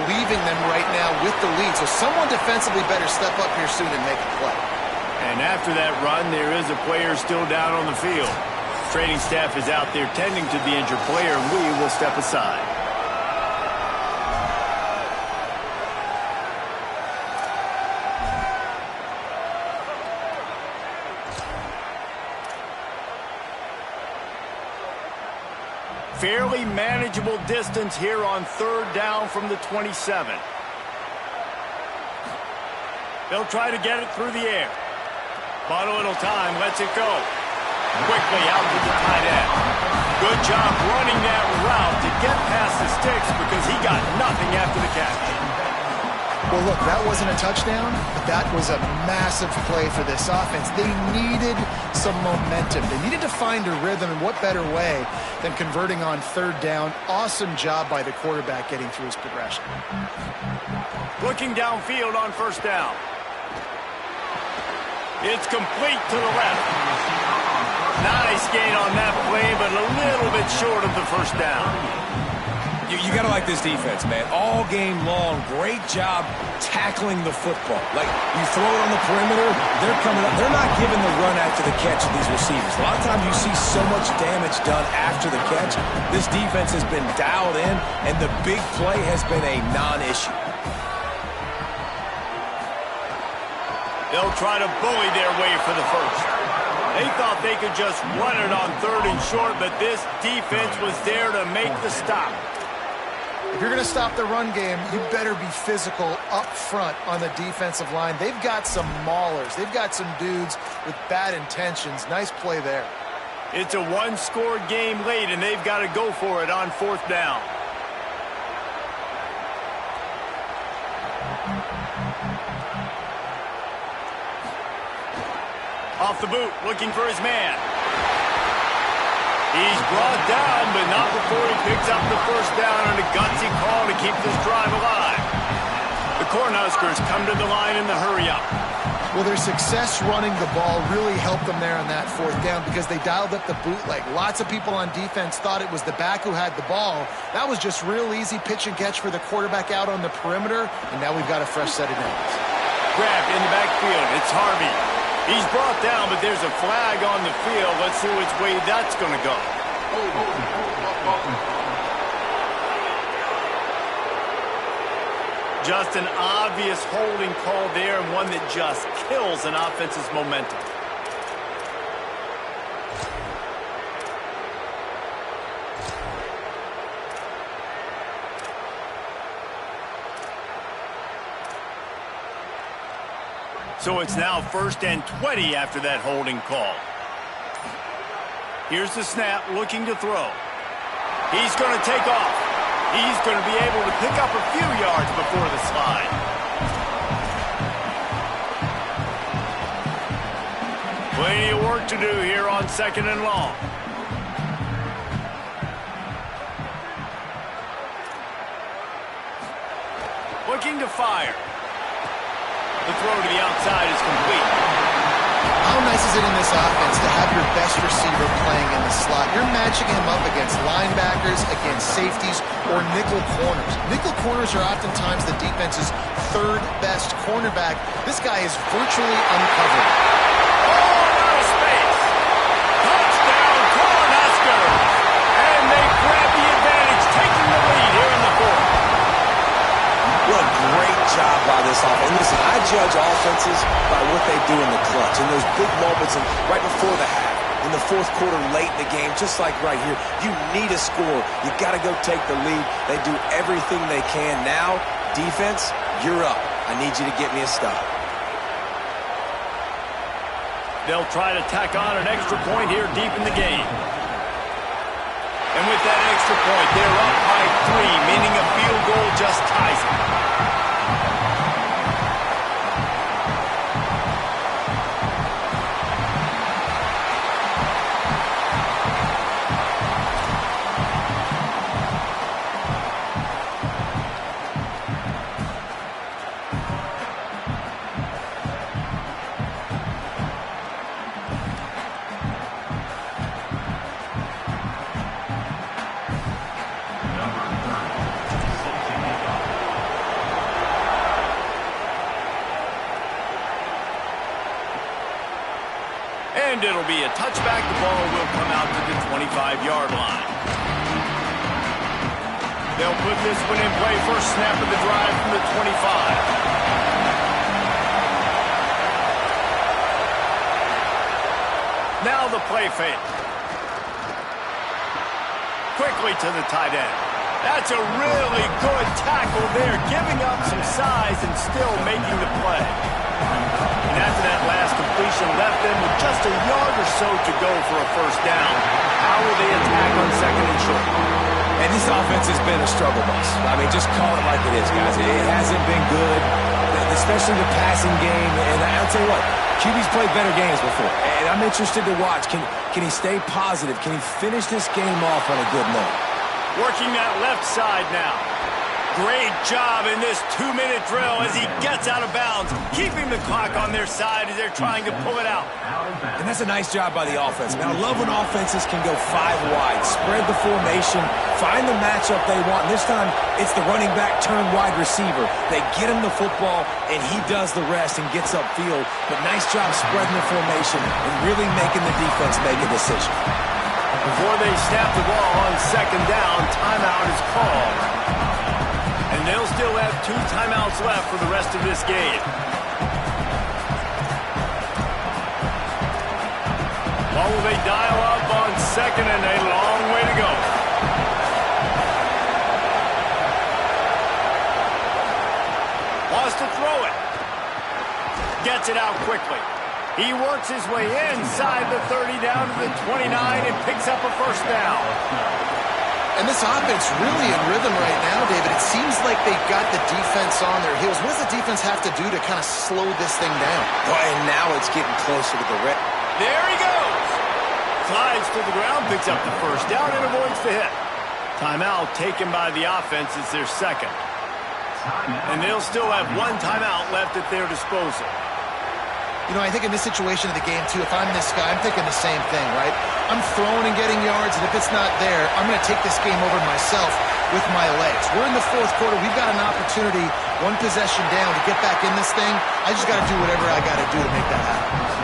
leaving them right now with the lead. So someone defensively better step up here soon and make a play. And after that run, there is a player still down on the field. Training staff is out there tending to the injured player, and we will step aside. Fairly manageable distance here on third down from the 27. They'll try to get it through the air. Bought a little time, lets it go. Quickly out to the tight end. Good job running that route to get past the sticks because he got nothing after the catch. Well, look, that wasn't a touchdown, but that was a massive play for this offense. They needed some momentum. They needed to find a rhythm, and what better way than converting on third down. Awesome job by the quarterback getting through his progression. Looking downfield on first down. It's complete to the left. Nice gain on that play, but a little bit short of the first down. You got to like this defense, man. All game long, great job tackling the football. Like, you throw it on the perimeter, they're coming up. They're not giving the run after the catch of these receivers. A lot of times you see so much damage done after the catch. This defense has been dialed in, and the big play has been a non-issue. They'll try to bully their way for the first. They thought they could just run it on third and short, but this defense was there to make the stop. If you're going to stop the run game, you better be physical up front on the defensive line. They've got some maulers. They've got some dudes with bad intentions. Nice play there. It's a one-score game late, and they've got to go for it on fourth down. Off the boot, looking for his man. He's brought down, but not before he picks up the first down on a gutsy call to keep this drive alive. The Cornhuskers come to the line in the hurry-up. Well, their success running the ball really helped them there on that fourth down because they dialed up the bootleg. Lots of people on defense thought it was the back who had the ball. That was just real easy pitch and catch for the quarterback out on the perimeter, and now we've got a fresh set of downs. Grabbed in the backfield. It's Harvey. He's brought down, but there's a flag on the field. Let's see which way that's going to go. Just an obvious holding call there, and one that just kills an offense's momentum. So it's now 1st and 20 after that holding call. Here's the snap, looking to throw. He's going to take off. He's going to be able to pick up a few yards before the slide. Plenty of work to do here on 2nd and long. Looking to fire. The throw to the outside is complete. How nice is it in this offense to have your best receiver playing in the slot? You're matching him up against linebackers, against safeties, or nickel corners. Nickel corners are oftentimes the defense's third best cornerback. This guy is virtually uncovered. Oh, out of space. Touchdown, Cornhuskers. And they grab the advantage, taking the lead here in the fourth. What a great job by this offense. Listen, I judge offenses by what they do in the clutch, in those big moments and right before the half, in the fourth quarter, late in the game, just like right here. You need a score. You got to go take the lead. They do everything they can. Now, defense, you're up. I need you to get me a stop. They'll try to tack on an extra point here deep in the game. And with that extra point, they're up by 3, meaning a field goal just ties it. And it'll be a touchback. The ball will come out to the 25-yard line. They'll put this one in play. First snap of the drive from the 25. Now the play fake. Quickly to the tight end. That's a really good tackle there, giving up some size and still making the play. And after that last completion, left them with just a yard or so to go for a first down. How will they attack on second and short? And this offense has been a struggle bus. I mean, just call it like it is, guys. It hasn't been good, especially the passing game. And I'll tell you what, QB's played better games before. And I'm interested to watch. Can he stay positive? Can he finish this game off on a good note? Working that left side now. Great job in this 2-minute drill as he gets out of bounds, keeping the clock on their side as they're trying to pull it out. And that's a nice job by the offense. Man, I love when offenses can go 5 wide, spread the formation, find the matchup they want. And this time, it's the running back turned wide receiver. They get him the football, and he does the rest and gets upfield. But nice job spreading the formation and really making the defense make a decision. Before they snap the ball on second down, timeout is called. And they'll still have 2 timeouts left for the rest of this game. What will they dial up on second and a long way to go? Wants to throw it. Gets it out quickly. He works his way inside the 30 down to the 29 and picks up a first down. And this offense really in rhythm right now, David. It seems like they've got the defense on their heels. What does the defense have to do to kind of slow this thing down? Well, and now it's getting closer to the red. There he goes. Slides to the ground, picks up the first down, and avoids the hit. Timeout taken by the offense. It's their second. And they'll still have 1 timeout left at their disposal. You know, I think in this situation of the game, too, if I'm this guy, I'm thinking the same thing, right? I'm throwing and getting yards, and if it's not there, I'm going to take this game over myself with my legs. We're in the fourth quarter. We've got an opportunity, 1 possession down, to get back in this thing. I just got to do whatever I got to do to make that happen.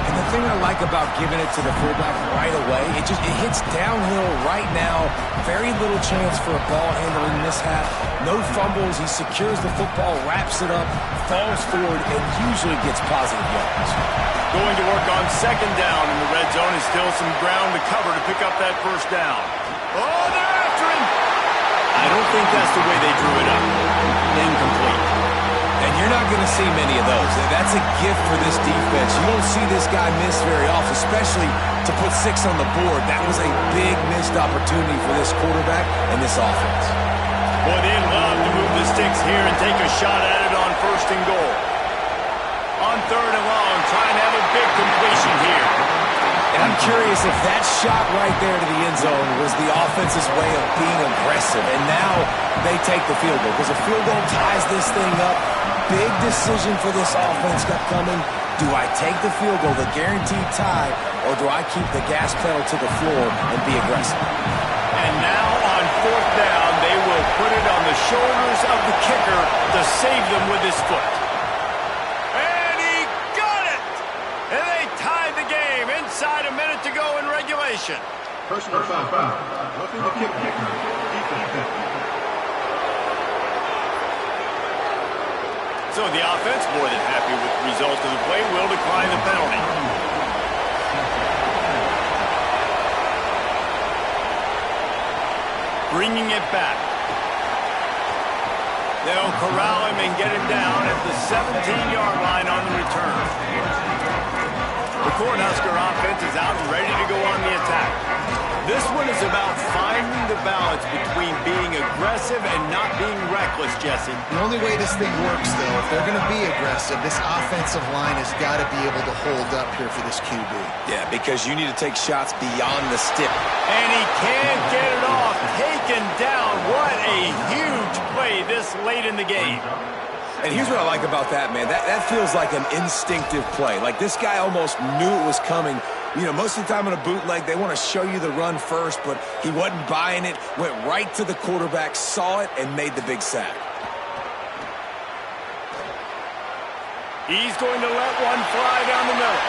And the thing I like about giving it to the fullback right away, it hits downhill right now. Very little chance for a ball handling mishap. No fumbles. He secures the football, wraps it up, falls forward, and usually gets positive yards. Going to work on second down in the red zone is still some ground to cover to pick up that first down. Oh, they're after him! I don't think that's the way they drew it up. Incomplete. And you're not going to see many of those. That's a gift for this defense. You don't see this guy miss very often, especially to put 6 on the board. That was a big missed opportunity for this quarterback and this offense. Boy, they'd love to move the sticks here and take a shot at it on first and goal. On third and long, trying to have a big completion here. And I'm curious if that shot right there to the end zone was the offense's way of being aggressive. And now they take the field goal because a field goal ties this thing up. Big decision for this offense got coming. Do I take the field goal, the guaranteed tie, or do I keep the gas pedal to the floor and be aggressive? And now on fourth down, they will put it on the shoulders of the kicker to save them with his foot. And he got it! And they tied the game inside a minute to go in regulation. Personal foul. Roughing the kicker. Defense. So the offense, more than happy with the result of the play, will decline the penalty. Bringing it back. They'll corral him and get him down at the 17-yard line on the return. The Cornhusker offense is out and ready to go on the attack. This one is about finding the balance between being aggressive and not being reckless, Jesse. The only way this thing works, though, if they're going to be aggressive, this offensive line has got to be able to hold up here for this QB. Yeah, because you need to take shots beyond the stick. And he can't get it off. Taken down. What a huge play this late in the game. And here's what I like about that, man. That feels like an instinctive play. Like this guy almost knew it was coming. You know, most of the time in a bootleg, they want to show you the run first, but he wasn't buying it, went right to the quarterback, saw it, and made the big sack. He's going to let one fly down the middle.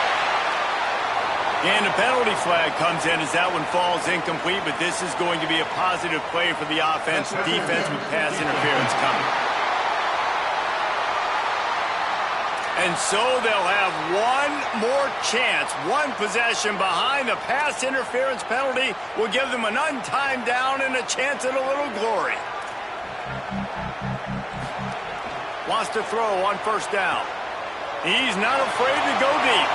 And the penalty flag comes in as that one falls incomplete, but this is going to be a positive play for the offense. Defense with pass interference coming. And so they'll have one more chance. One possession behind the pass interference penalty will give them an untimed down and a chance at a little glory. Wants to throw on first down. He's not afraid to go deep.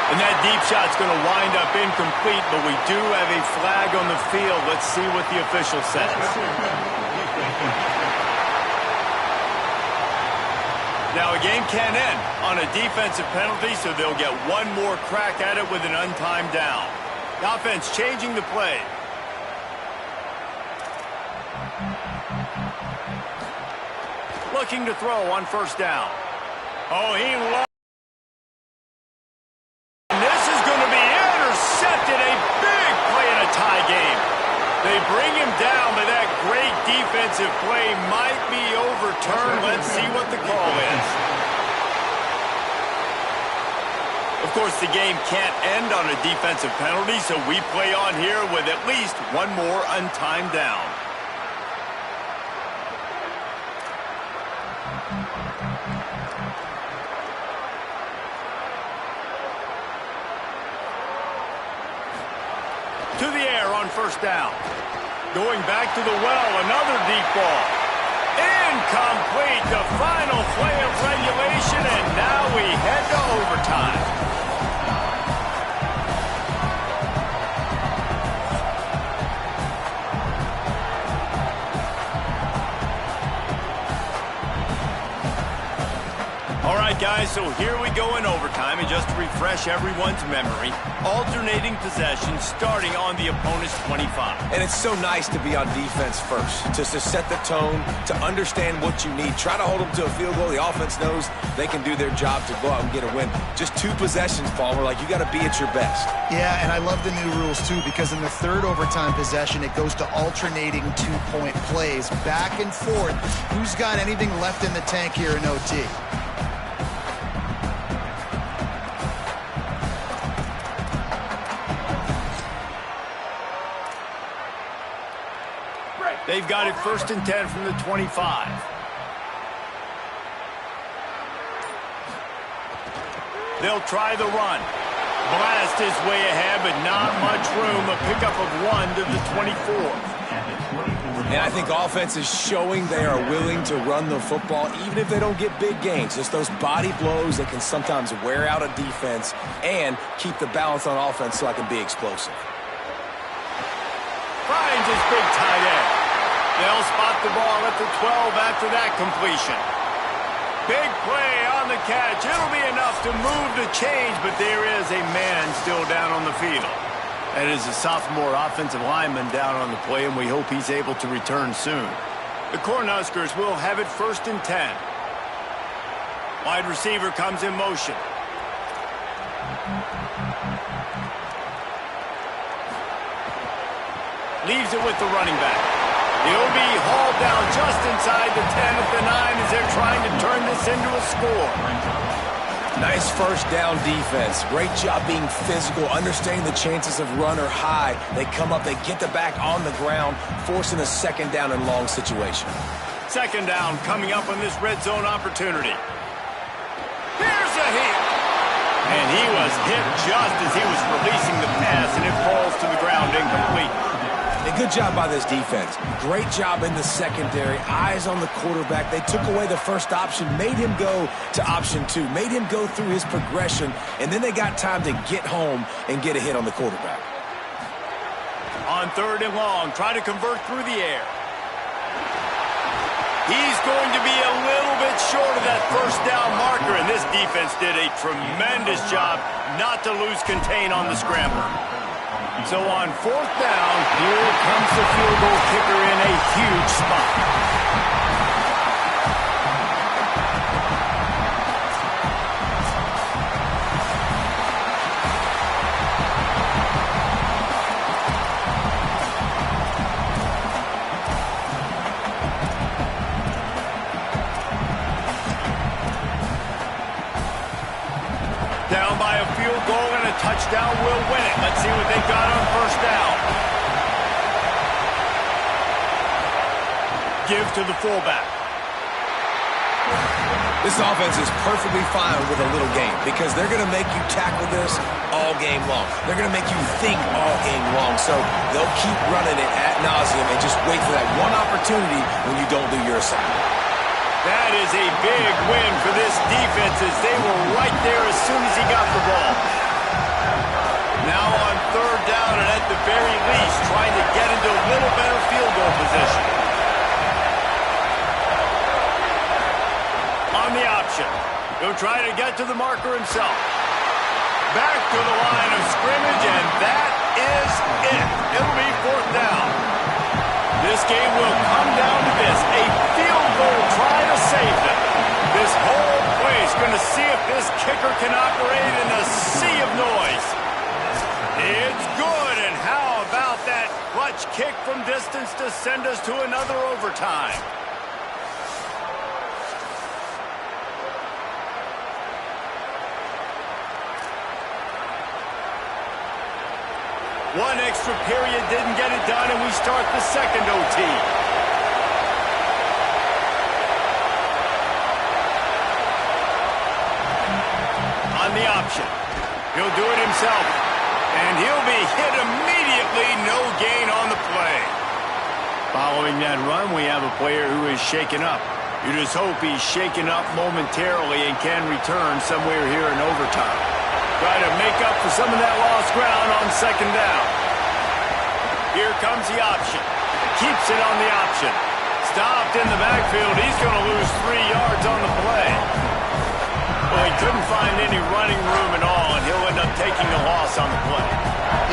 And that deep shot's going to wind up incomplete, but we do have a flag on the field. Let's see what the official says. Now, a game can end on a defensive penalty, so they'll get one more crack at it with an untimed down. The offense changing the play. Looking to throw on first down. Oh, he lost. This is going to be intercepted. A big play in a tie game. They bring him down, but that great defensive play might be overturned. Let's see what the call is. Of course, the game can't end on a defensive penalty, so we play on here with at least one more untimed down. To the air on first down. Going back to the well, another deep ball. Incomplete, the final play of regulation, and now we head to overtime. All right, guys, so here we go in overtime, and just to refresh everyone's memory, alternating possession starting on the opponent's 25. And it's so nice to be on defense first, just to set the tone, to understand what you need. Try to hold them to a field goal. The offense knows they can do their job to go out and get a win. Just 2 possessions, Paul. We're like, you got to be at your best. Yeah, and I love the new rules, too, because in the third overtime possession, it goes to alternating 2-point plays, back and forth. Who's got anything left in the tank here in OT? They've got it 1st and 10 from the 25. They'll try the run. Blast his way ahead, but not much room. A pickup of 1 to the 24. And I think offense is showing they are willing to run the football, even if they don't get big gains. Just those body blows that can sometimes wear out a defense and keep the balance on offense so I can be explosive. Finds his big tight end. They'll spot the ball at the 12 after that completion. Big play on the catch. It'll be enough to move the change, but there is a man still down on the field. That is a sophomore offensive lineman down on the play, and we hope he's able to return soon. The Cornhuskers will have it 1st and 10. Wide receiver comes in motion. Leaves it with the running back. He'll be hauled down just inside the 10 at the 9 as they're trying to turn this into a score. Nice first down defense. Great job being physical, understanding the chances of run are high. They come up, they get the back on the ground, forcing a 2nd down and long situation. 2nd down coming up on this red zone opportunity. Here's a hit. And he was hit just as he was releasing the pass, and it falls to the ground incomplete. A good job by this defense. Great job in the secondary. Eyes on the quarterback. They took away the first option, made him go to option 2, made him go through his progression, and then they got time to get home and get a hit on the quarterback. On 3rd and long, try to convert through the air. He's going to be a little bit short of that first down marker, and this defense did a tremendous job not to lose contain on the scramble. So on 4th down, here comes the field goal kicker in a huge spot. Down by a field goal and a touchdown will win it. Let's see what they've got on 1st down. Give to the fullback. This offense is perfectly fine with a little game because they're going to make you tackle this all game long. They're going to make you think all game long. So they'll keep running it ad nauseum and just wait for that one opportunity when you don't do your assignment. That is a big win for this defense as they were right there as soon as he got the ball. Now on third down and at the very least trying to get into a little better field goal position. On the option. He'll try to get to the marker himself. Back to the line of scrimmage, and that is it. It'll be fourth down. This game will come down to this. A field goal try to save them. This whole place going to see if this kicker can operate in a sea of noise. It's good, and how about that clutch kick from distance to send us to another overtime? One extra period didn't get it done, and we start the second OT. On the option. He'll do it himself. And he'll be hit immediately. No gain on the play. Following that run, we have a player who is shaken up. You just hope he's shaken up momentarily and can return somewhere here in overtime. Try to make up for some of that lost ground on second down. Here comes the option. Keeps it on the option. Stopped in the backfield. He's going to lose 3 yards on the play. Well, he couldn't find any running room at all, and he'll end up taking a loss on the play.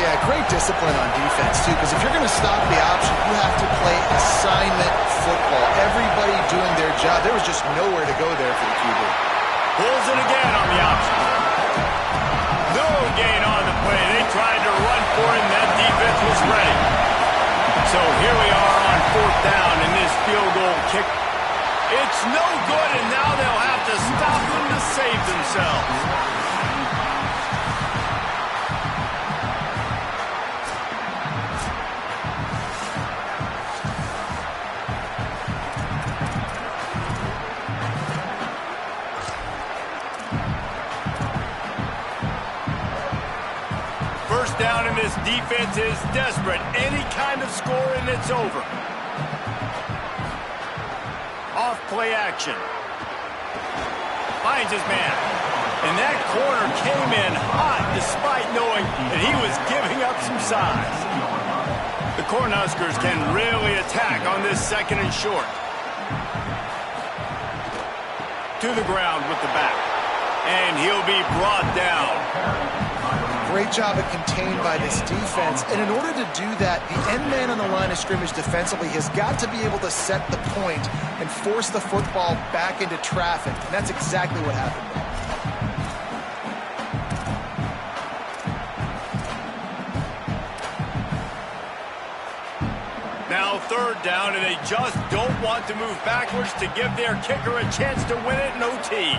Yeah, great discipline on defense, too, because if you're going to stop the option, you have to play assignment football. Everybody doing their job. There was just nowhere to go there for the QB. Pulls it again on the option. No gain on the play. They tried to run for it, and that defense was ready. So here we are on fourth down, and this field goal kick. It's no good, and now they'll have to stop them to save themselves. First down, and this defense is desperate. Any kind of score, and it's over. Off play action. Finds his man. And that corner came in hot despite knowing that he was giving up some size. The Cornhuskers can really attack on this second and short. To the ground with the back. And he'll be brought down. Great job at contained by this defense. And in order to do that, the end man on the line of scrimmage defensively has got to be able to set the point and force the football back into traffic. And that's exactly what happened. Now third down, and they just don't want to move backwards to give their kicker a chance to win it in OT.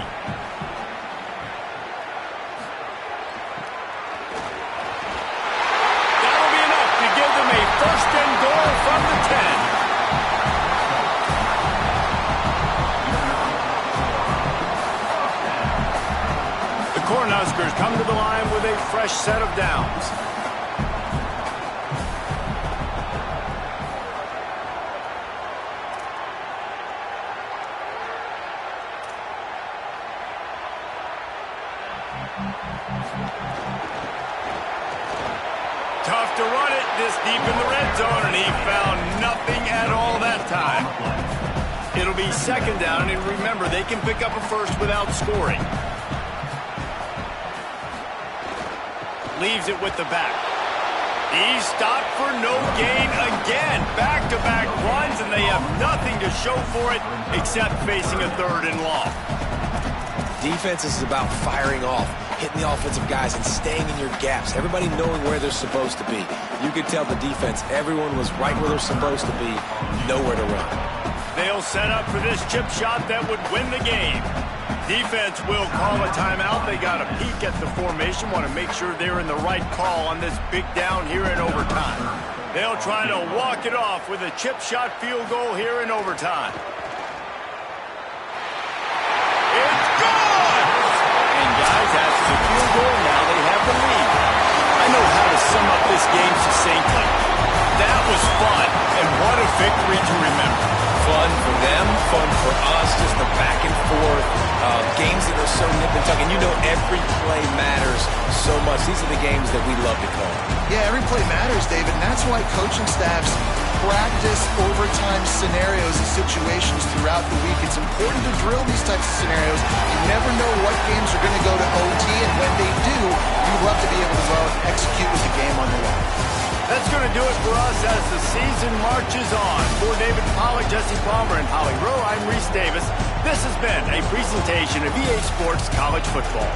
First and goal from the 10. The Cornhuskers come to the line with a fresh set of downs. Tough to run it this deep in the red zone, and he found nothing at all that time. It'll be second down, and remember, they can pick up a first without scoring. Leaves it with the back. He's stopped for no gain again. Back-to-back runs, and they have nothing to show for it except facing a third and long. Defense is about firing off, hitting the offensive guys, and staying in your gaps. Everybody knowing where they're supposed to be. You could tell the defense, everyone was right where they're supposed to be, nowhere to run. They'll set up for this chip shot that would win the game. Defense will call a timeout. They got a peek at the formation, want to make sure they're in the right call on this big down here in overtime. They'll try to walk it off with a chip shot field goal here in overtime. It's good! And guys, after the field goal, now they have the lead. I know how to sum up this game succinctly. That was fun, and what a victory to remember. Fun for them, fun for us, just the back and forth, games that are so nip and tuck. And you know every play matters so much These are the games that we love to call. Yeah, every play matters, David, and that's why coaching staffs practice overtime scenarios and situations throughout the week. It's important to drill these types of scenarios. You never know what games are going to go to OT, and when they do, you love to be able to go out and execute with the game on the line. That's going to do it for us as the season marches on. For David Pollack, Jesse Palmer, and Holly Rowe, I'm Reese Davis. This has been a presentation of EA Sports College Football.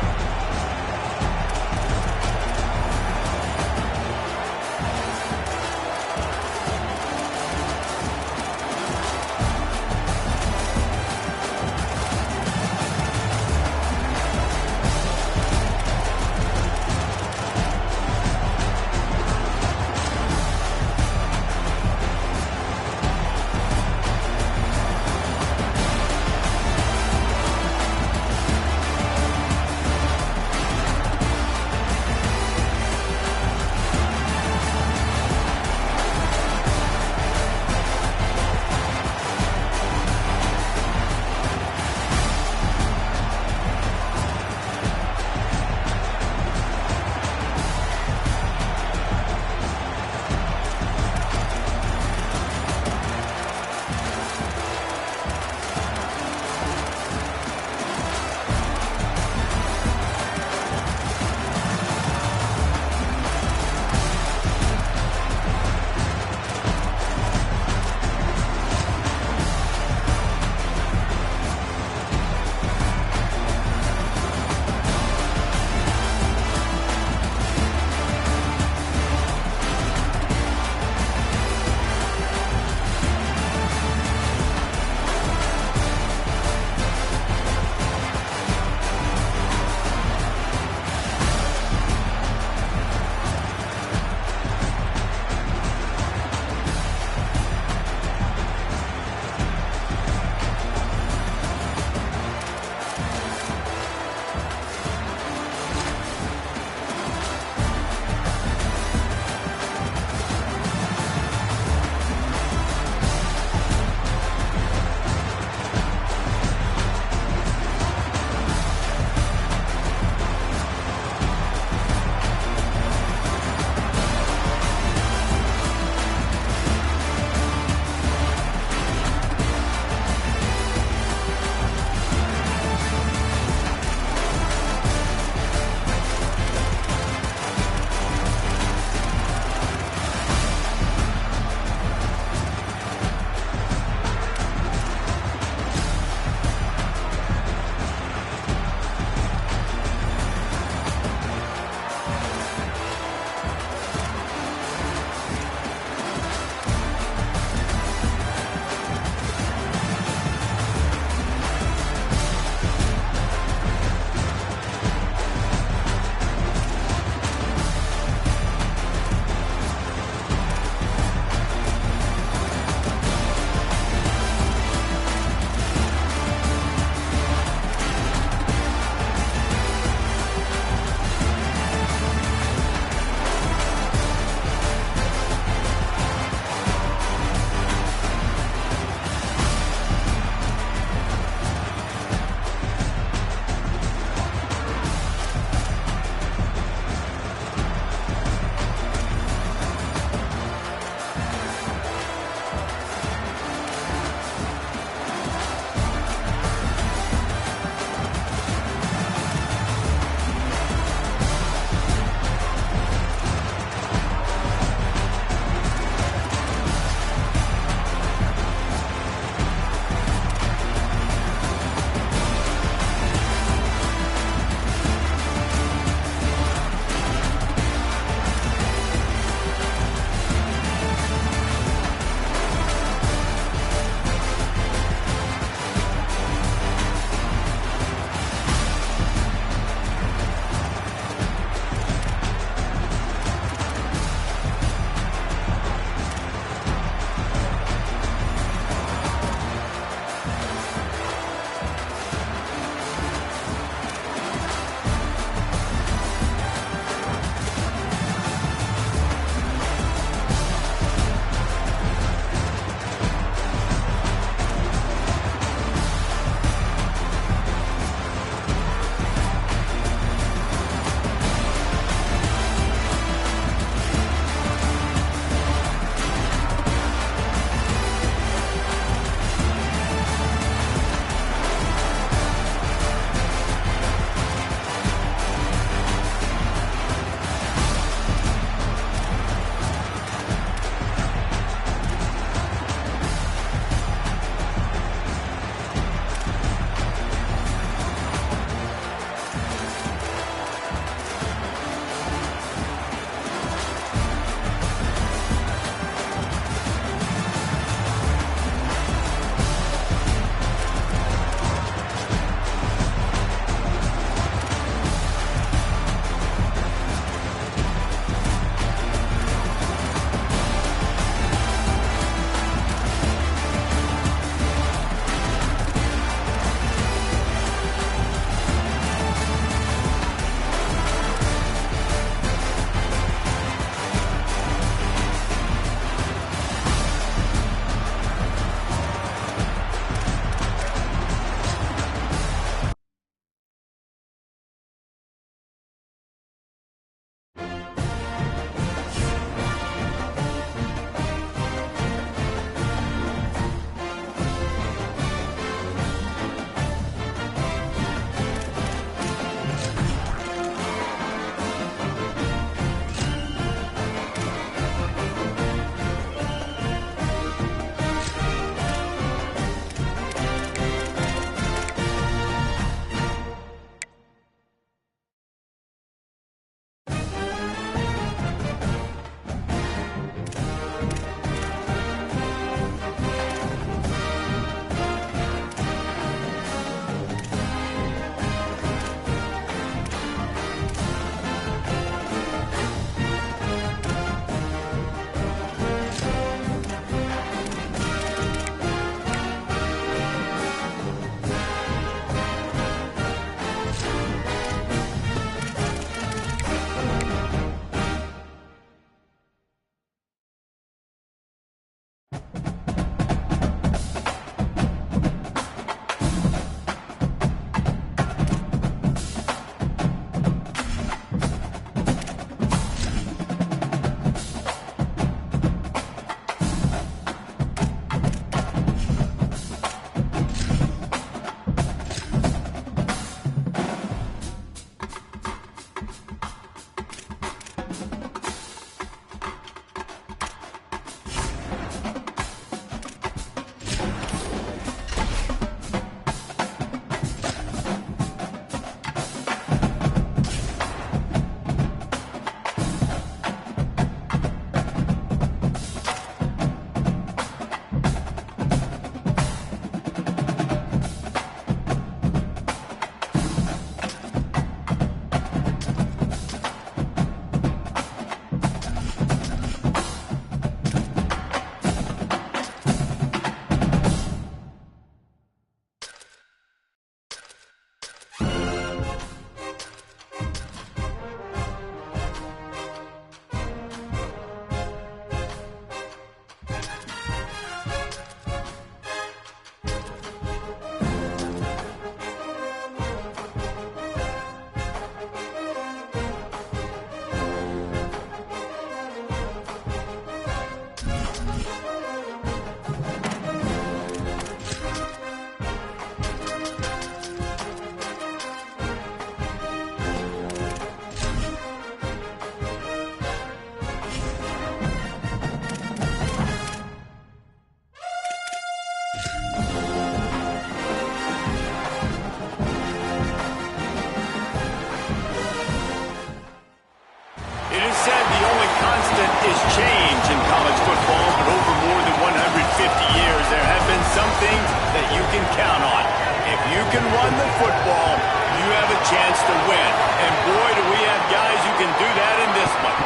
can run the football, you have a chance to win. And boy, do we have guys who can do that in this one.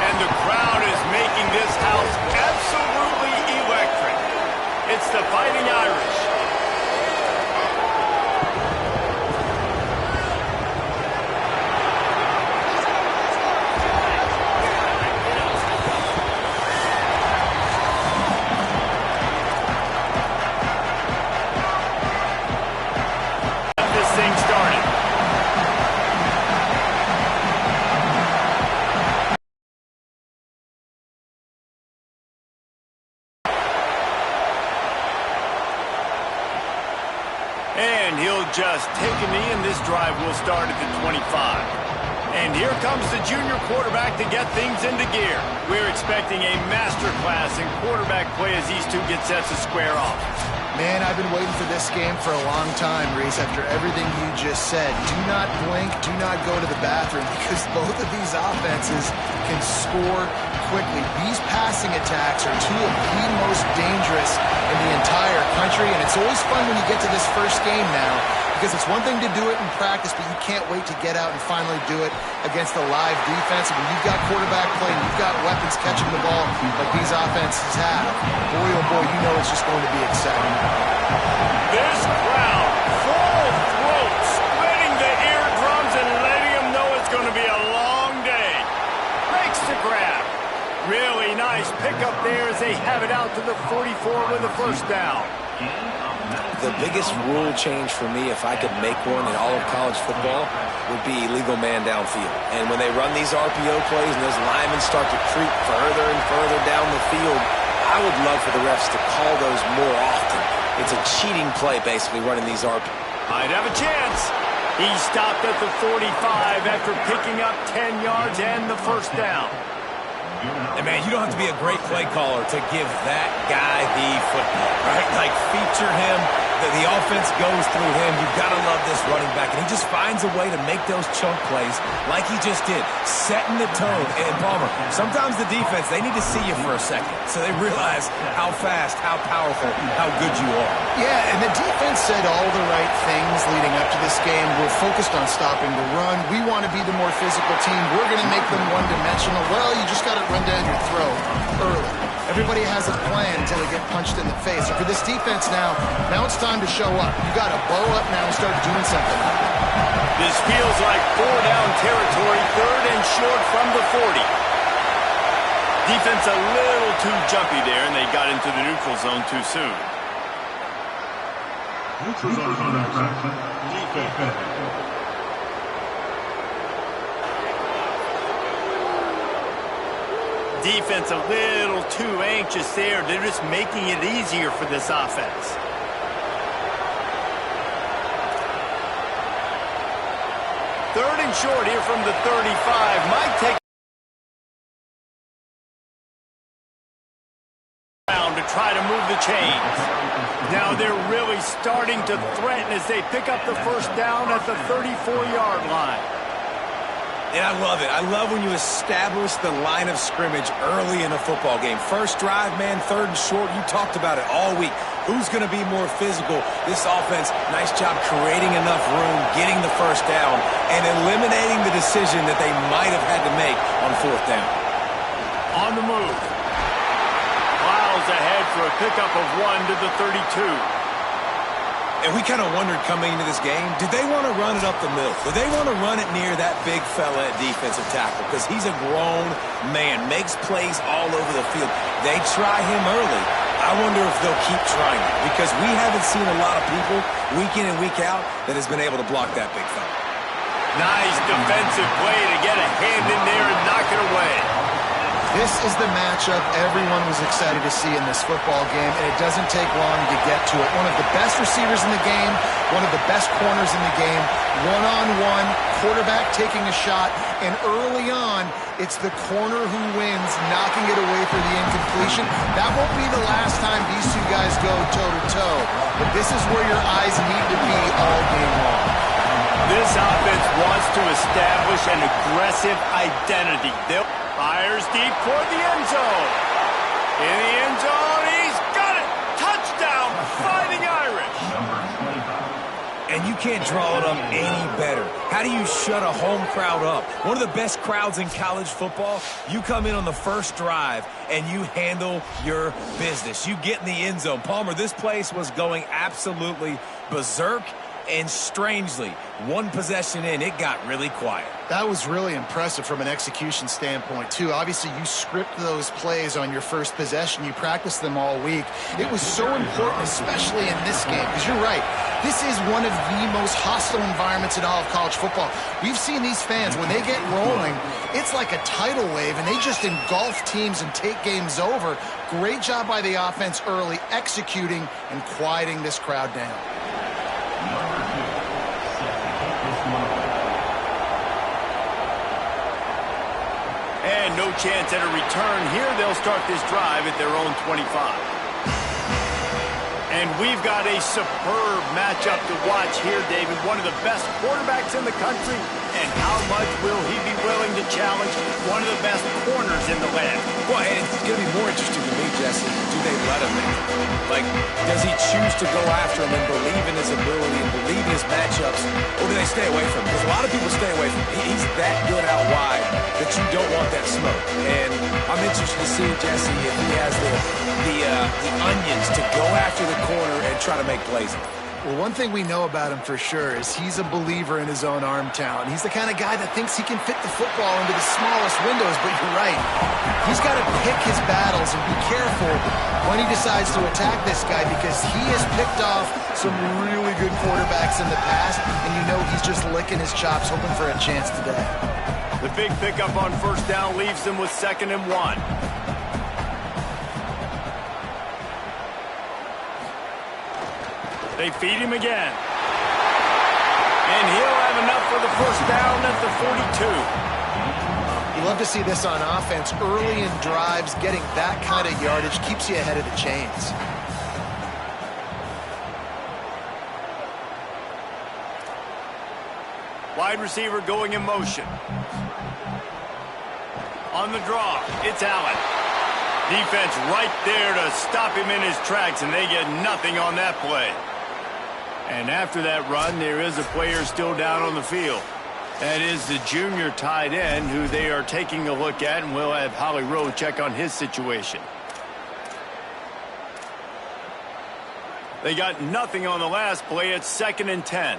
And the crowd is making this house absolutely electric. It's the Fighting Irish. And he'll just take a knee, and this drive will start at the 25. And here comes the junior quarterback to get things into gear. We're expecting a masterclass in quarterback play as these two get set to square off. Man, I've been waiting for this game for a long time, Reese, after everything you just said. Do not blink, do not go to the bathroom, because both of these offenses can score quickly. These passing attacks are two of the most dangerous in the entire country, and it's always fun when you get to this first game now, because it's one thing to do it in practice, but you can't wait to get out and finally do it against a live defense. And when you've got quarterback play and you've got weapons catching the ball like these offenses have, boy, oh boy, you know it's just going to be exciting. This crowd, full throat, splitting the eardrums and letting them know it's going to be a long day. Makes the grab. Really nice pickup there as they have it out to the 44 with a first down. The biggest rule change for me, if I could make one in all of college football, would be illegal man downfield. And when they run these RPO plays and those linemen start to creep further and further down the field, I would love for the refs to call those more often. It's a cheating play, basically, running these RPO. Might have a chance. He stopped at the 45 after picking up 10 yards and the first down. And, man, you don't have to be a great play caller to give that guy the football, right? Like, feature him. The offense goes through him. You've got to love this running back. And he just finds a way to make those chunk plays like he just did, setting the tone. And, Palmer, sometimes the defense, they need to see you for a second so they realize how fast, how powerful, how good you are. Yeah, and the defense said all the right things leading up to this game. We're focused on stopping the run. We want to be the more physical team. We're going to make them one-dimensional. Well, you just got to run down your throat early. Everybody has a plan until they get punched in the face. So for this defense now it's time to show up. You got to bow up now and start doing something. This feels like 4-down territory, third and short from the 40. Defense a little too jumpy there, and they got into the neutral zone too soon. Neutral zone infraction. Defense. Defense a little too anxious there. They're just making it easier for this offense. Third and short here from the 35. Might take around to try to move the chains. Now they're really starting to threaten as they pick up the first down at the 34-yard line. And I love it. I love when you establish the line of scrimmage early in a football game. First drive, man, third and short. You talked about it all week. Who's going to be more physical? This offense, nice job creating enough room, getting the first down, and eliminating the decision that they might have had to make on fourth down. On the move. Miles ahead for a pickup of 1 to the 32. And we kind of wondered coming into this game, did they want to run it up the middle? Did they want to run it near that big fella at defensive tackle? Because he's a grown man, makes plays all over the field. They try him early. I wonder if they'll keep trying it, because we haven't seen a lot of people week in and week out that has been able to block that big fella. Nice defensive play to get a hand in there and knock it away. This is the matchup everyone was excited to see in this football game, and it doesn't take long to get to it. One of the best receivers in the game, one of the best corners in the game, one-on-one, quarterback taking a shot, and early on, it's the corner who wins, knocking it away for the incompletion. That won't be the last time these two guys go toe-to-toe, but this is where your eyes need to be all game long. This offense wants to establish an aggressive identity. They'll fires deep toward the end zone. In the end zone, he's got it. Touchdown, Fighting Irish. And can't draw it up any better. How do you shut a home crowd up? One of the best crowds in college football. You come in on the first drive and you handle your business. You get in the end zone. Palmer, this place was going absolutely berserk, and strangely, one possession in, it got really quiet. That was really impressive from an execution standpoint, too. Obviously, you script those plays on your first possession. You practice them all week. It was so important, especially in this game, because you're right. This is one of the most hostile environments in all of college football. We've seen these fans, when they get rolling, it's like a tidal wave, and they just engulf teams and take games over. Great job by the offense early, executing and quieting this crowd down. And no chance at a return here. They'll start this drive at their own 25. And we've got a superb matchup to watch here, David. One of the best quarterbacks in the country. And how much will he be willing to challenge one of the best corners in the land? Well, and it's going to be more interesting to me, Jesse. Do they let him in? Like, does he choose to go after him and believe in his ability and believe in his matchups, or do they stay away from him? Because a lot of people stay away from him. He's that good out wide that you don't want that smoke. And I'm interested to see, Jesse, if he has the onions to go after the corner and try to make plays. Well, one thing we know about him for sure is he's a believer in his own arm talent. He's the kind of guy that thinks he can fit the football into the smallest windows, but you're right. He's got to pick his battles and be careful when he decides to attack this guy, because he has picked off some really good quarterbacks in the past, and you know he's just licking his chops, hoping for a chance today. The big pickup on first down leaves them with 2nd and 1. They feed him again. And he'll have enough for the first down at the 42. You love to see this on offense. Early in drives, getting that kind of yardage keeps you ahead of the chains. Wide receiver going in motion. On the draw, it's Allen. Defense right there to stop him in his tracks, and they get nothing on that play. And after that run, there is a player still down on the field. That is the junior tight end who they are taking a look at, and we'll have Holly Rowe check on his situation. They got nothing on the last play. It's 2nd and 10.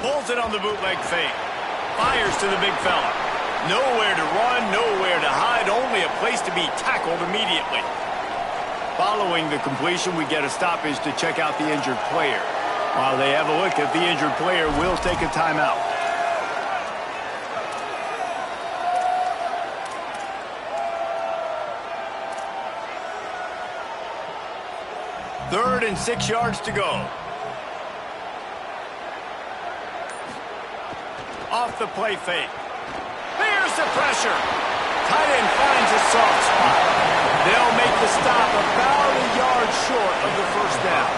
Pulls it on the bootleg fake. Fires to the big fella. Nowhere to run, nowhere to hide, only a place to be tackled immediately. Following the completion, we get a stoppage to check out the injured player. While they have a look at the injured player, will take a timeout. Third and 6 yards to go. Off the play fake. There's the pressure. Tight end finds a soft spot. They'll make the stop about a yard short of the first down.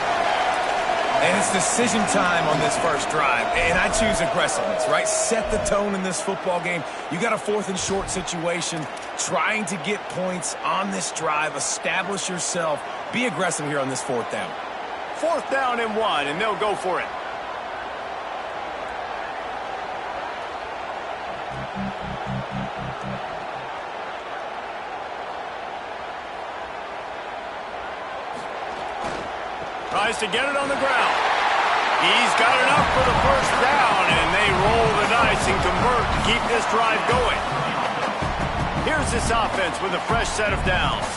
And it's decision time on this first drive. And I choose aggressiveness, right? Set the tone in this football game. You got a 4th and short situation. Trying to get points on this drive. Establish yourself. Be aggressive here on this 4th down. 4th down and 1, and they'll go for it. Tries to get it on the ground. He's got enough for the first down, and they roll the dice and convert to keep this drive going. Here's this offense with a fresh set of downs.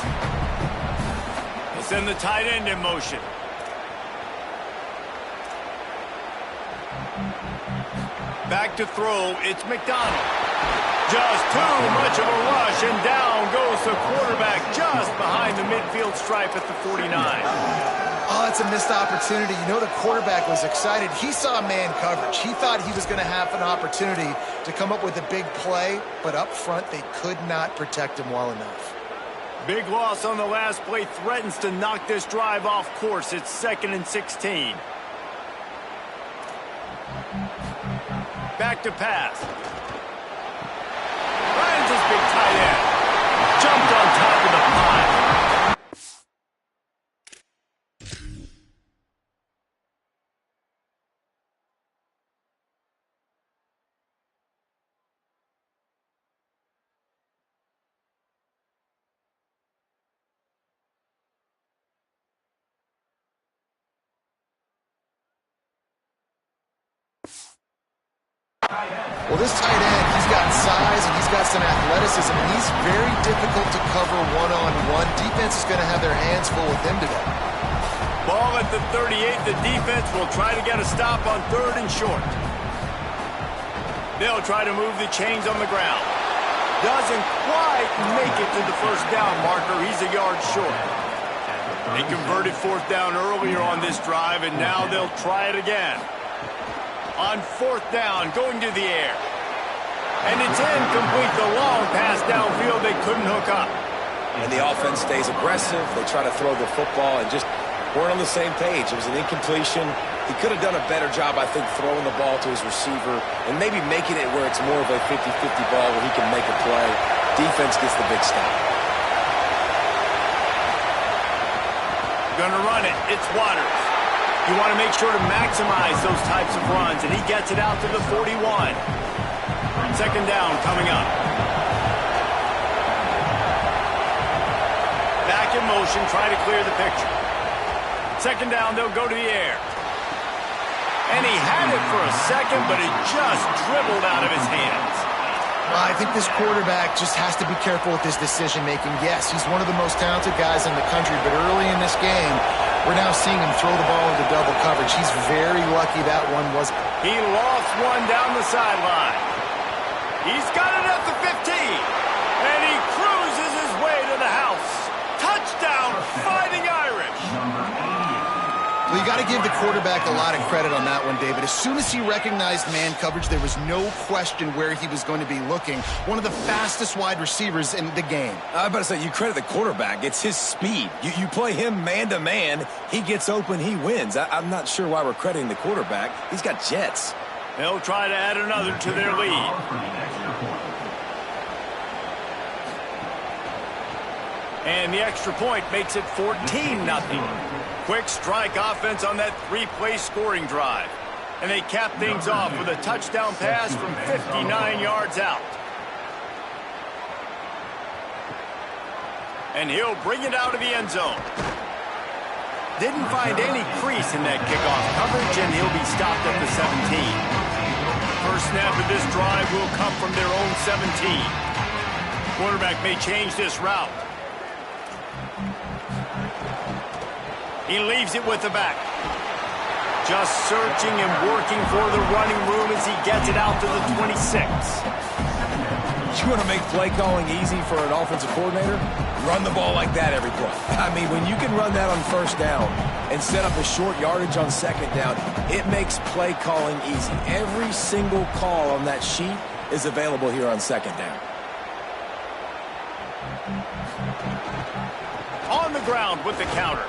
They send the tight end in motion. Back to throw, it's McDonald. Just too much of a rush, and down goes the quarterback just behind the midfield stripe at the 49. Oh, it's a missed opportunity. You know the quarterback was excited. He saw man coverage. He thought he was going to have an opportunity to come up with a big play, but up front they could not protect him well enough. Big loss on the last play threatens to knock this drive off course. It's 2nd and 16. back to pass. Finds his big tight end. Jumped on top of the pile. Well, this tight end, he's got size and he's got some athleticism, and he's very difficult to cover one-on-one. Defense is going to have their hands full with him today. Ball at the 38. The defense will try to get a stop on 3rd and short. They'll try to move the chains on the ground. Doesn't quite make it to the first down marker. He's a yard short. They converted 4th down earlier on this drive, and now they'll try it again. On 4th down, going to the air. And it's incomplete. The long pass downfield, they couldn't hook up. And the offense stays aggressive. They try to throw the football and just weren't on the same page. It was an incompletion. He could have done a better job, I think, throwing the ball to his receiver and maybe making it where it's more of a 50-50 ball where he can make a play. Defense gets the big stop. Gonna run it. It's Waters. You want to make sure to maximize those types of runs, and he gets it out to the 41. 2nd down coming up. Back in motion, try to clear the picture. 2nd down, they'll go to the air. And he had it for a second, but it just dribbled out of his hands. I think this quarterback just has to be careful with his decision-making. Yes, he's one of the most talented guys in the country, but early in this game, we're now seeing him throw the ball into double coverage. He's very lucky that one was. He lost one down the sideline. He's got it at the 15, and he cruises his way to the house. Touchdown, Fighting Irish. Well, you got to give the quarterback a lot of credit on that one, David. As soon as he recognized man coverage, there was no question where he was going to be looking. One of the fastest wide receivers in the game. I was about to say, you credit the quarterback. It's his speed. You play him man-to-man, he gets open, he wins. I'm not sure why we're crediting the quarterback. He's got jets. They'll try to add another to their lead. And the extra point makes it 14-0. Quick strike offense on that 3-play scoring drive. And they cap things off with a touchdown pass from 59 yards out. And he'll bring it out of the end zone. Didn't find any crease in that kickoff coverage, and he'll be stopped at the 17. First snap of this drive will come from their own 17. Quarterback may change this route. He leaves it with the back. Just searching and working for the running room as he gets it out to the 26. You want to make play calling easy for an offensive coordinator? Run the ball like that every play. I mean, when you can run that on 1st down and set up a short yardage on 2nd down, it makes play calling easy. Every single call on that sheet is available here on 2nd down. On the ground with the counter.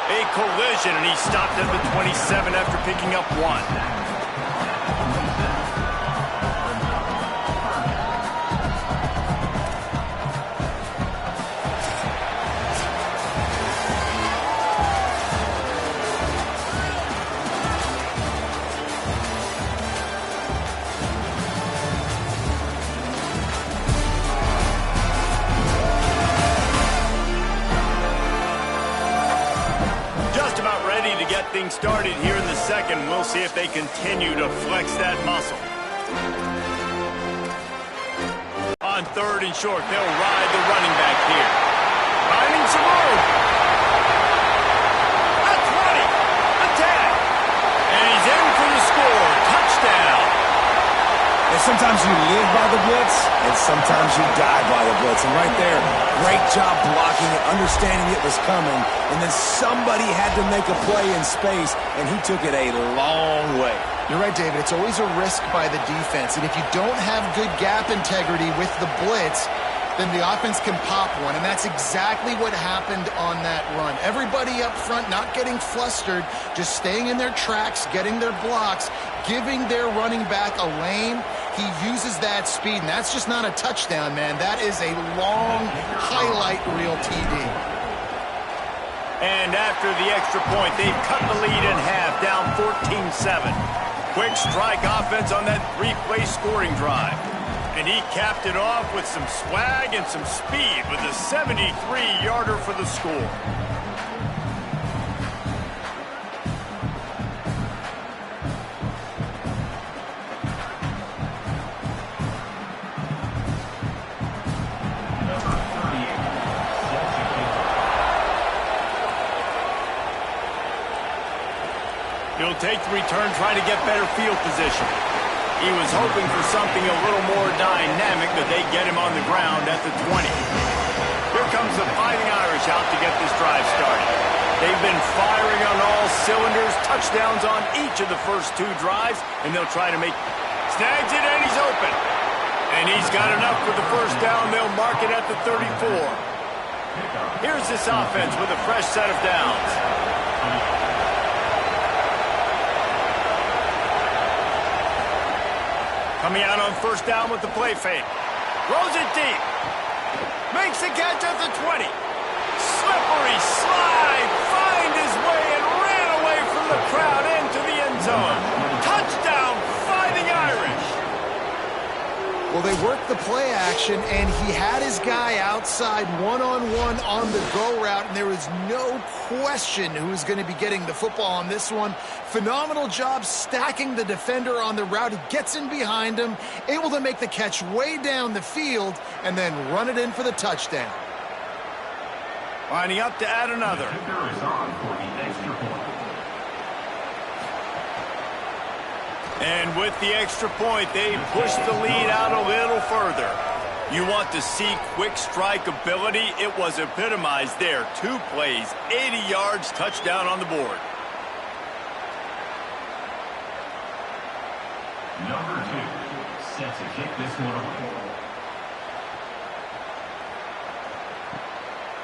A collision, and he stopped at the 27 after picking up 1. Things started here in the second. We'll see if they continue to flex that muscle. On 3rd and short, they'll ride the running back here. Finding some room. At 20. Attack. And he's in for the score. Touchdown. And sometimes you live by the blitz, and sometimes you die by the blitz. And right there, great job blocking it, understanding it was coming, and then somebody had to make a play in space, and he took it a long way. You're right, David. It's always a risk by the defense, and if you don't have good gap integrity with the blitz, then the offense can pop one, and that's exactly what happened on that run. Everybody up front not getting flustered, just staying in their tracks, getting their blocks, giving their running back a lane. He uses that speed, and that's just not a touchdown, man. That is a long highlight reel TD. And after the extra point, they've cut the lead in half, down 14-7. Quick strike offense on that three-play scoring drive. And he capped it off with some swag and some speed with a 73-yarder for the score. He'll take the return, trying to get better field position. He was hoping for something a little more dynamic, but they get him on the ground at the 20. Here comes the Fighting Irish out to get this drive started. They've been firing on all cylinders, touchdowns on each of the first two drives, and they'll try to make... Snags it, and he's open. And he's got enough for the first down. They'll mark it at the 34. Here's this offense with a fresh set of downs. Coming out on first down with the play fake. Throws it deep. Makes the catch at the 20. Slippery slide. Find his way and ran away from the crowd into the end zone. Touchdown, Fighting Irish. Well, they worked the play action, and he had his guy outside one-on-one on the go route, and there was no question who was going to be getting the football on this one. Phenomenal job stacking the defender on the route. He gets in behind him, able to make the catch way down the field, and then run it in for the touchdown. Lining up to add another. And with the extra point, they push the lead out a little further. You want to see quick strike ability? It was epitomized there. 2 plays, 80 yards, touchdown on the board. Number 2, set to kick this one away.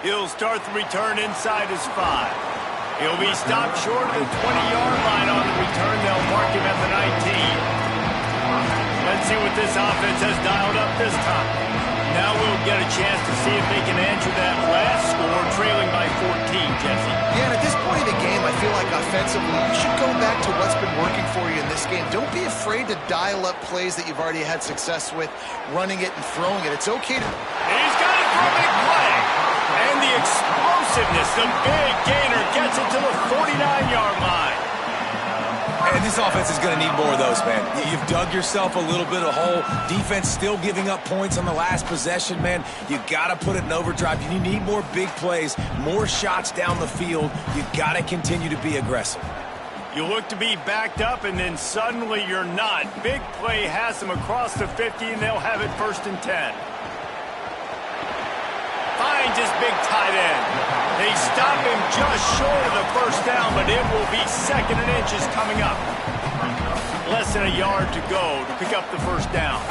He'll start the return inside his 5. He'll be stopped short of the 20-yard line on the return. They'll mark him at the 19. Let's see what this offense has dialed up this time. Now we'll get a chance to see if they can answer that last score, trailing by 14, Jesse. Yeah, and at this point of the game, I feel like offensively, you should go back to what's been working for you in this game. Don't be afraid to dial up plays that you've already had success with, running it and throwing it. It's okay to... He's got it for a big play. And the explosiveness, the big gainer gets it to the 49-yard line. And this offense is going to need more of those, man. You've dug yourself a little bit of hole. Defense still giving up points on the last possession, man. You got to put it in overdrive. You need more big plays, more shots down the field. You got to continue to be aggressive. You look to be backed up, and then suddenly you're not. Big play has them across the 50, and they'll have it 1st and 10. Finds his big tight end. They stop him just short of the first down, but it will be 2nd and inches coming up. Less than a yard to go to pick up the first down.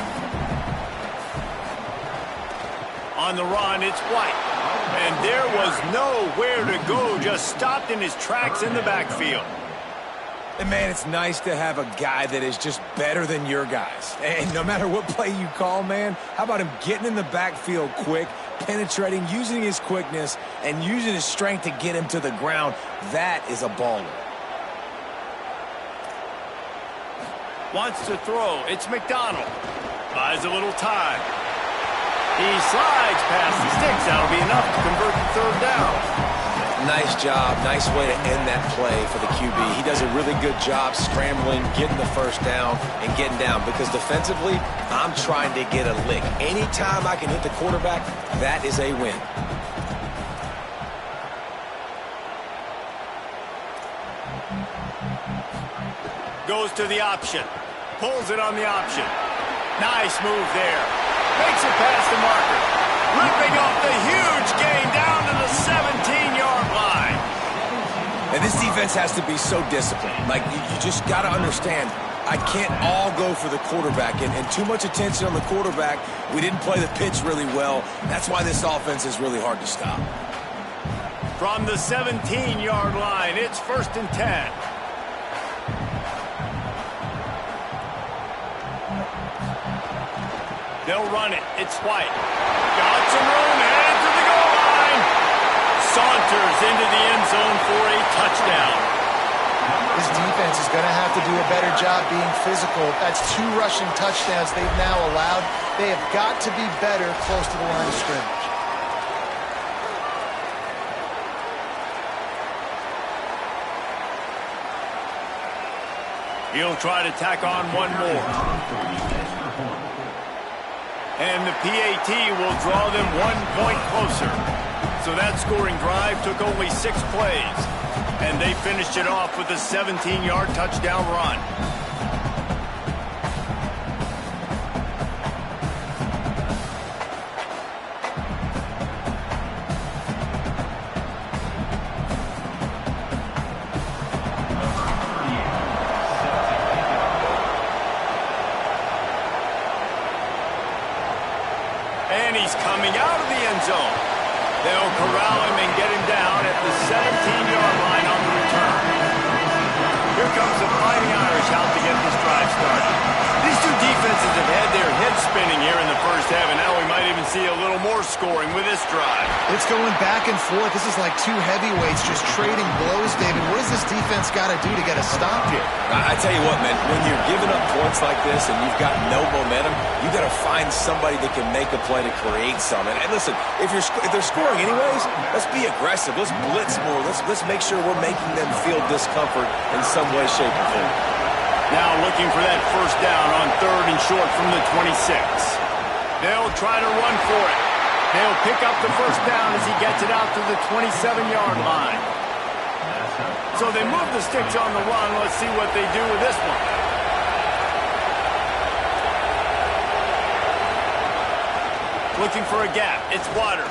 On the run, it's White. And there was nowhere to go, just stopped in his tracks in the backfield. And, man, it's nice to have a guy that is just better than your guys. And no matter what play you call, man, how about him getting in the backfield quick, penetrating, using his quickness, and using his strength to get him to the ground? That is a baller. Wants to throw. It's McDonald. Buys a little time. He slides past the sticks. That'll be enough to convert the 3rd down. Nice job. Nice way to end that play for the QB. He does a really good job scrambling, getting the first down, and getting down. Because defensively, I'm trying to get a lick. Anytime I can hit the quarterback, that is a win. Goes to the option. Pulls it on the option. Nice move there. Makes it past the marker. Ripping off the huge gain down to the 17-yard line. And this defense has to be so disciplined. Like, you just got to understand, I can't all go for the quarterback, and too much attention on the quarterback. We didn't play the pitch really well. That's why this offense is really hard to stop. From the 17-yard line, it's 1st and 10. They'll run it. It's White. Got some room, headed to the goal line. Saunters into the end zone for a touchdown. This defense is going to have to do a better job being physical. That's 2 rushing touchdowns they've now allowed. They have got to be better close to the line of scrimmage. He'll try to tack on one more. And the PAT will draw them 1 point closer. So that scoring drive took only 6 plays. And they finished it off with a 17-yard touchdown run. And he's coming out of the end zone. They'll corral him and get him down at the 17-yard line on the return. Here comes the Fighting Irish out to get this drive started. These two defenses have had their heads spinning here in the first half, and now we might even see a little more scoring with this drive. It's going back and forth. This is like 2 heavyweights just trading blows, David. What does this defense got to do to get a stop here? I tell you what, man, when you're giving up points like this and you've got no momentum, you got to find somebody that can make a play to create some. And listen, if they're scoring anyways, let's be aggressive. Let's blitz more. Let's make sure we're making them feel discomfort in some way, shape, or form. Now looking for that first down on 3rd and short from the 26. They'll try to run for it. They'll pick up the first down as he gets it out to the 27-yard line. So they move the sticks on the run. Let's see what they do with this one. Looking for a gap. It's Waters.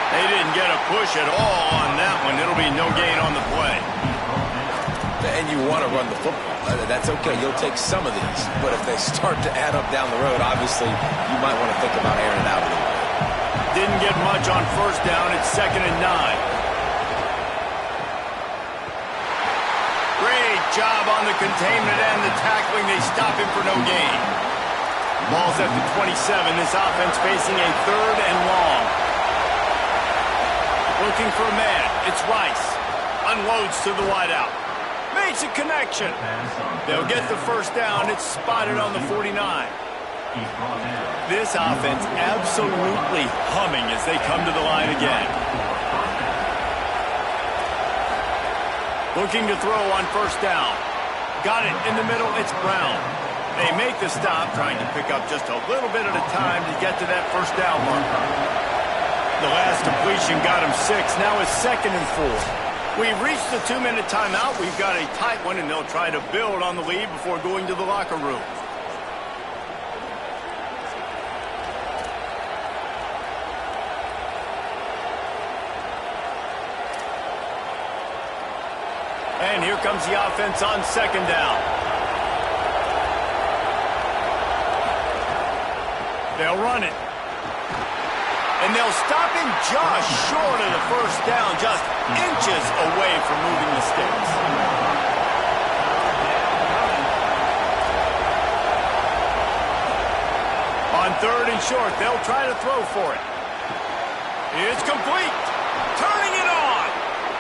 They didn't get a push at all on that one. It'll be no gain on the play. And you want to run the football. That's okay. You'll take some of these. But if they start to add up down the road, obviously, you might want to think about airing it out a little bit. Didn't get much on first down. It's 2nd and 9. Great job on the containment and the tackling. They stop him for no gain. Ball's at the 27. This offense facing a 3rd and long. Looking for a man. It's Rice. Unloads to the wideout. Makes a connection. They'll get the first down. It's spotted on the 49. This offense absolutely humming as they come to the line again. Looking to throw on first down. Got it in the middle. It's Brown. They make the stop, trying to pick up just a little bit at a time to get to that first down marker. The last completion got him 6. Now it's 2nd and 4. We've reached the 2-minute timeout. We've got a tight one, and they'll try to build on the lead before going to the locker room. And here comes the offense on 2nd down. They'll run it. And they'll stop him just short of the first down, just inches away from moving the sticks. On 3rd and short, they'll try to throw for it. It's complete. Turning it on.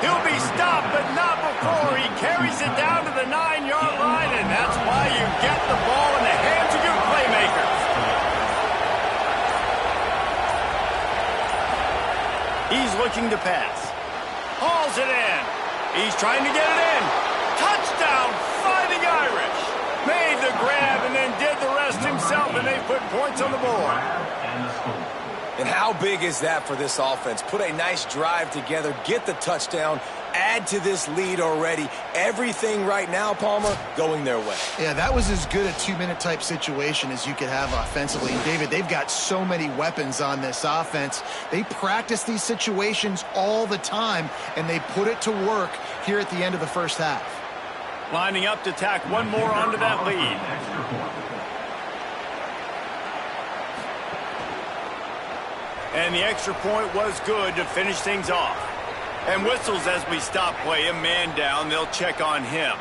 He'll be stopped, but not before he carries it down to the 9-yard line, and that's why you get the ball in the hands of your playmakers. He's looking to pass. Hauls it in. He's trying to get it in. Touchdown, Fighting Irish. Made the grab and then did the rest himself, and they put points on the board. And how big is that for this offense? Put a nice drive together, get the touchdown, add to this lead already. Everything right now, Palmer, going their way. Yeah, that was as good a 2-minute type situation as you could have offensively. And David, they've got so many weapons on this offense. They practice these situations all the time, and they put it to work here at the end of the first half. Lining up to tack one more onto that lead. And the extra point was good to finish things off. And whistles as we stop play. A man down, they'll check on him.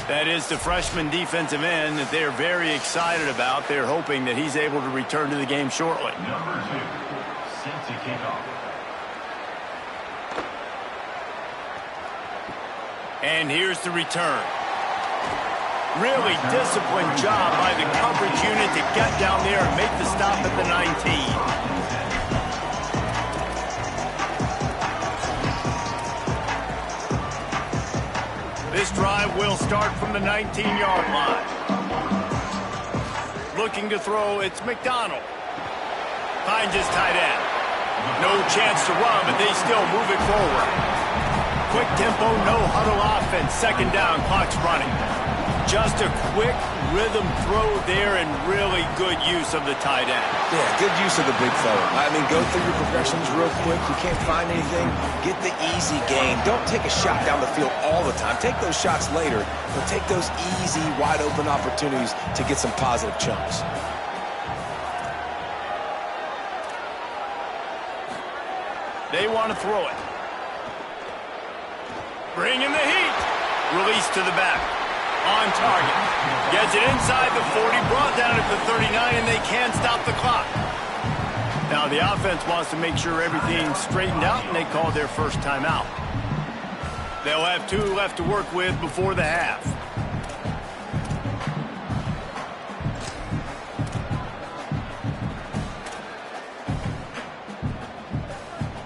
That is the freshman defensive end that they're very excited about. They're hoping that he's able to return to the game shortly. Number 2, set to kick off. And here's the return. Really disciplined job by the coverage unit to get down there and make the stop at the 19. This drive will start from the 19-yard line. Looking to throw, it's McDonald. Finds his tight end. No chance to run, but they still move it forward. Quick tempo, no huddle offense. Second down, clock's running. Just a quick rhythm throw there and really good use of the tight end. Yeah, good use of the big fella. I mean, go through your progressions real quick. You can't find anything. Get the easy gain. Don't take a shot down the field all the time. Take those shots later, but take those easy, wide-open opportunities to get some positive chunks. They want to throw it. Bringing the heat. Release to the back. On target. Gets it inside the 40, brought down at the 39, and they can't stop the clock. Now the offense wants to make sure everything's straightened out, and they call their first timeout. They'll have 2 left to work with before the half.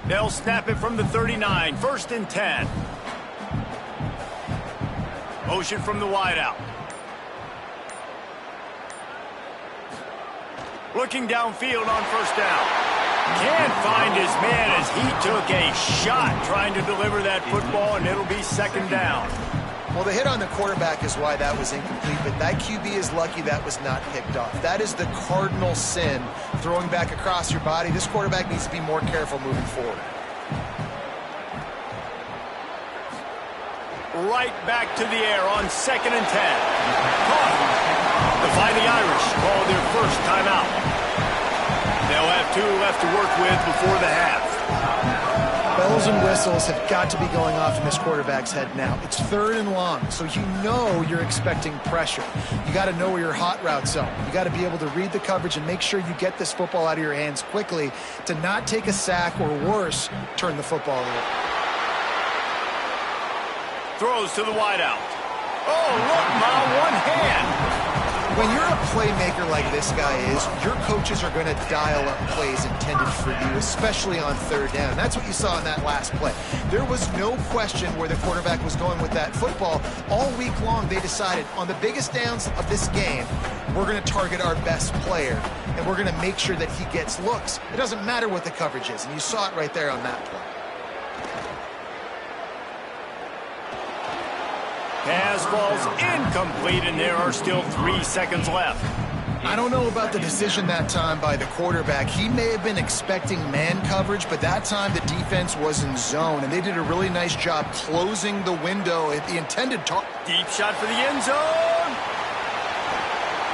They'll snap it from the 39, 1st and 10. Motion from the wideout. Looking downfield on first down. Can't find his man as he took a shot trying to deliver that football, and it'll be second down. Well, the hit on the quarterback is why that was incomplete, but that QB is lucky that was not picked off. That is the cardinal sin, throwing back across your body. This quarterback needs to be more careful moving forward. Right back to the air on 2nd and 10. Caught. The Fighting Irish call their first timeout. They'll have 2 left to work with before the half. Bells and whistles have got to be going off in this quarterback's head now. It's 3rd and long, so you know you're expecting pressure. You got to know where your hot routes are. You got to be able to read the coverage and make sure you get this football out of your hands quickly to not take a sack or worse, turn the football over. Throws to the wideout. Oh, look, Ma, one hand. When you're a playmaker like this guy is, your coaches are going to dial up plays intended for you, especially on 3rd down. That's what you saw in that last play. There was no question where the quarterback was going with that football. All week long, they decided on the biggest downs of this game, we're going to target our best player, and we're going to make sure that he gets looks. It doesn't matter what the coverage is, and you saw it right there on that play. Pass falls incomplete, and there are still 3 seconds left. I don't know about the decision that time by the quarterback. He may have been expecting man coverage, but that time the defense was in zone, and they did a really nice job closing the window at the intended target. Deep shot for the end zone.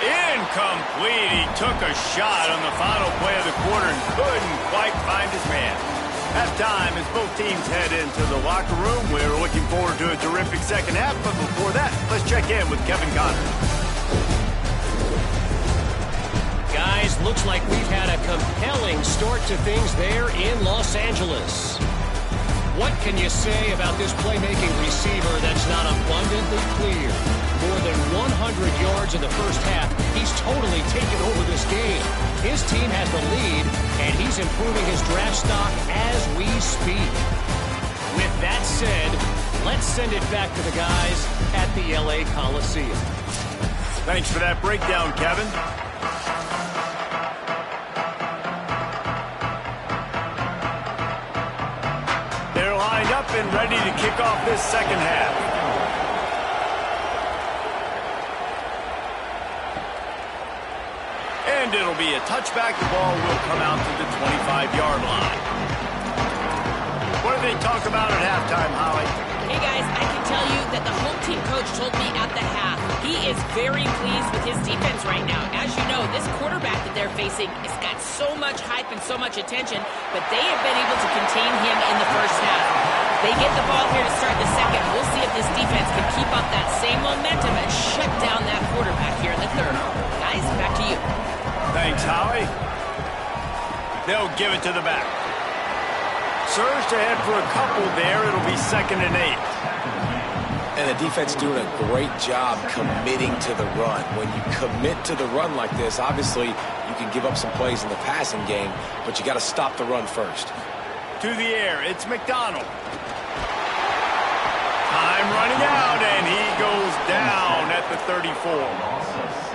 Incomplete. He took a shot on the final play of the quarter and couldn't quite find his man. Halftime as both teams head into the locker room. We're looking forward to a terrific second half, but before that, let's check in with Kevin Connor. Guys, looks like we've had a compelling start to things there in Los Angeles. What can you say about this playmaking receiver that's not abundantly clear? More than 100 yards in the first half. He's totally taken over this game. His team has the lead, and he's improving his draft stock as we speak. With that said, let's send it back to the guys at the LA Coliseum. Thanks for that breakdown, Kevin. They're lined up and ready to kick off this second half. And it'll be a touchback. The ball will come out to the 25-yard line. What do they they talk about at halftime, Holly? Hey guys, I can tell you that the home team coach told me at the half he is very pleased with his defense right now. As you know, this quarterback that they're facing has got so much hype and so much attention, but they have been able to contain him in the first half. They get the ball here to start the second. We'll see if this defense can keep up that same momentum and shut down that quarterback here in the third. Guys, back to you. Thanks, Howie. They'll give it to the back. Surged ahead for a couple there. It'll be 2nd and 8. And the defense doing a great job committing to the run. When you commit to the run like this, obviously you can give up some plays in the passing game, but you got to stop the run first. To the air, it's McDonald. Time running out, and he goes down at the 34.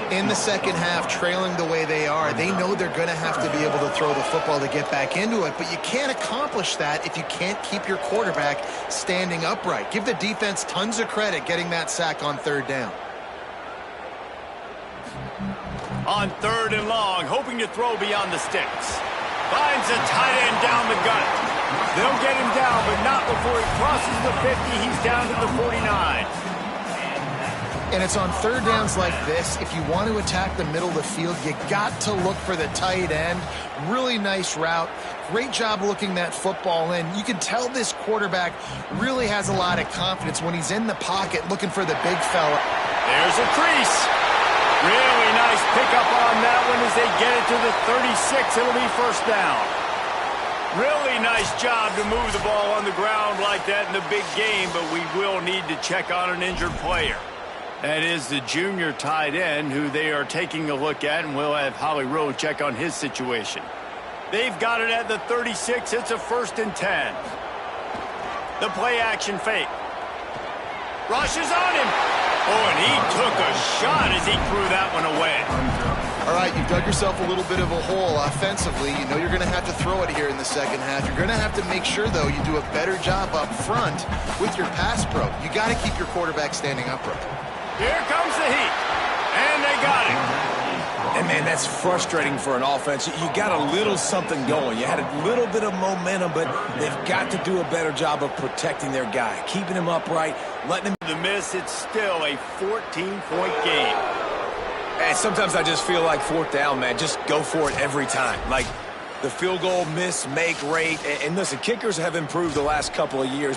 In the second half, trailing the way they are, they know they're going to have to be able to throw the football to get back into it, but you can't accomplish that if you can't keep your quarterback standing upright. Give the defense tons of credit getting that sack on 3rd down. On 3rd and long, hoping to throw beyond the sticks. Finds a tight end down the gut. They'll get him down, but not before he crosses the 50. He's down to the 49. And it's on 3rd downs like this, if you want to attack the middle of the field, you got to look for the tight end. Really nice route. Great job looking that football in. You can tell this quarterback really has a lot of confidence when he's in the pocket looking for the big fella. There's a crease. Really nice pickup on that one as they get it to the 36. It'll be 1st down. Really nice job to move the ball on the ground like that in the big game, but we will need to check on an injured player. That is the junior tight end who they are taking a look at, and we'll have Holly Rowe check on his situation. They've got it at the 36. It's a 1st and 10. The play action fake. Rushes on him. Oh, and he took a shot as he threw that one away. All right, you've dug yourself a little bit of a hole offensively. You know you're going to have to throw it here in the second half. You're going to have to make sure, though, you do a better job up front with your pass pro. You got to keep your quarterback standing upright. Here comes the heat, and they got it. And, man, that's frustrating for an offense. You got a little something going. You had a little bit of momentum, but they've got to do a better job of protecting their guy, keeping him upright, letting him... The miss, it's still a 14-point game. And sometimes I just feel like 4th down, man, just go for it every time. Like the field goal miss, make rate. And listen, kickers have improved the last couple of years, but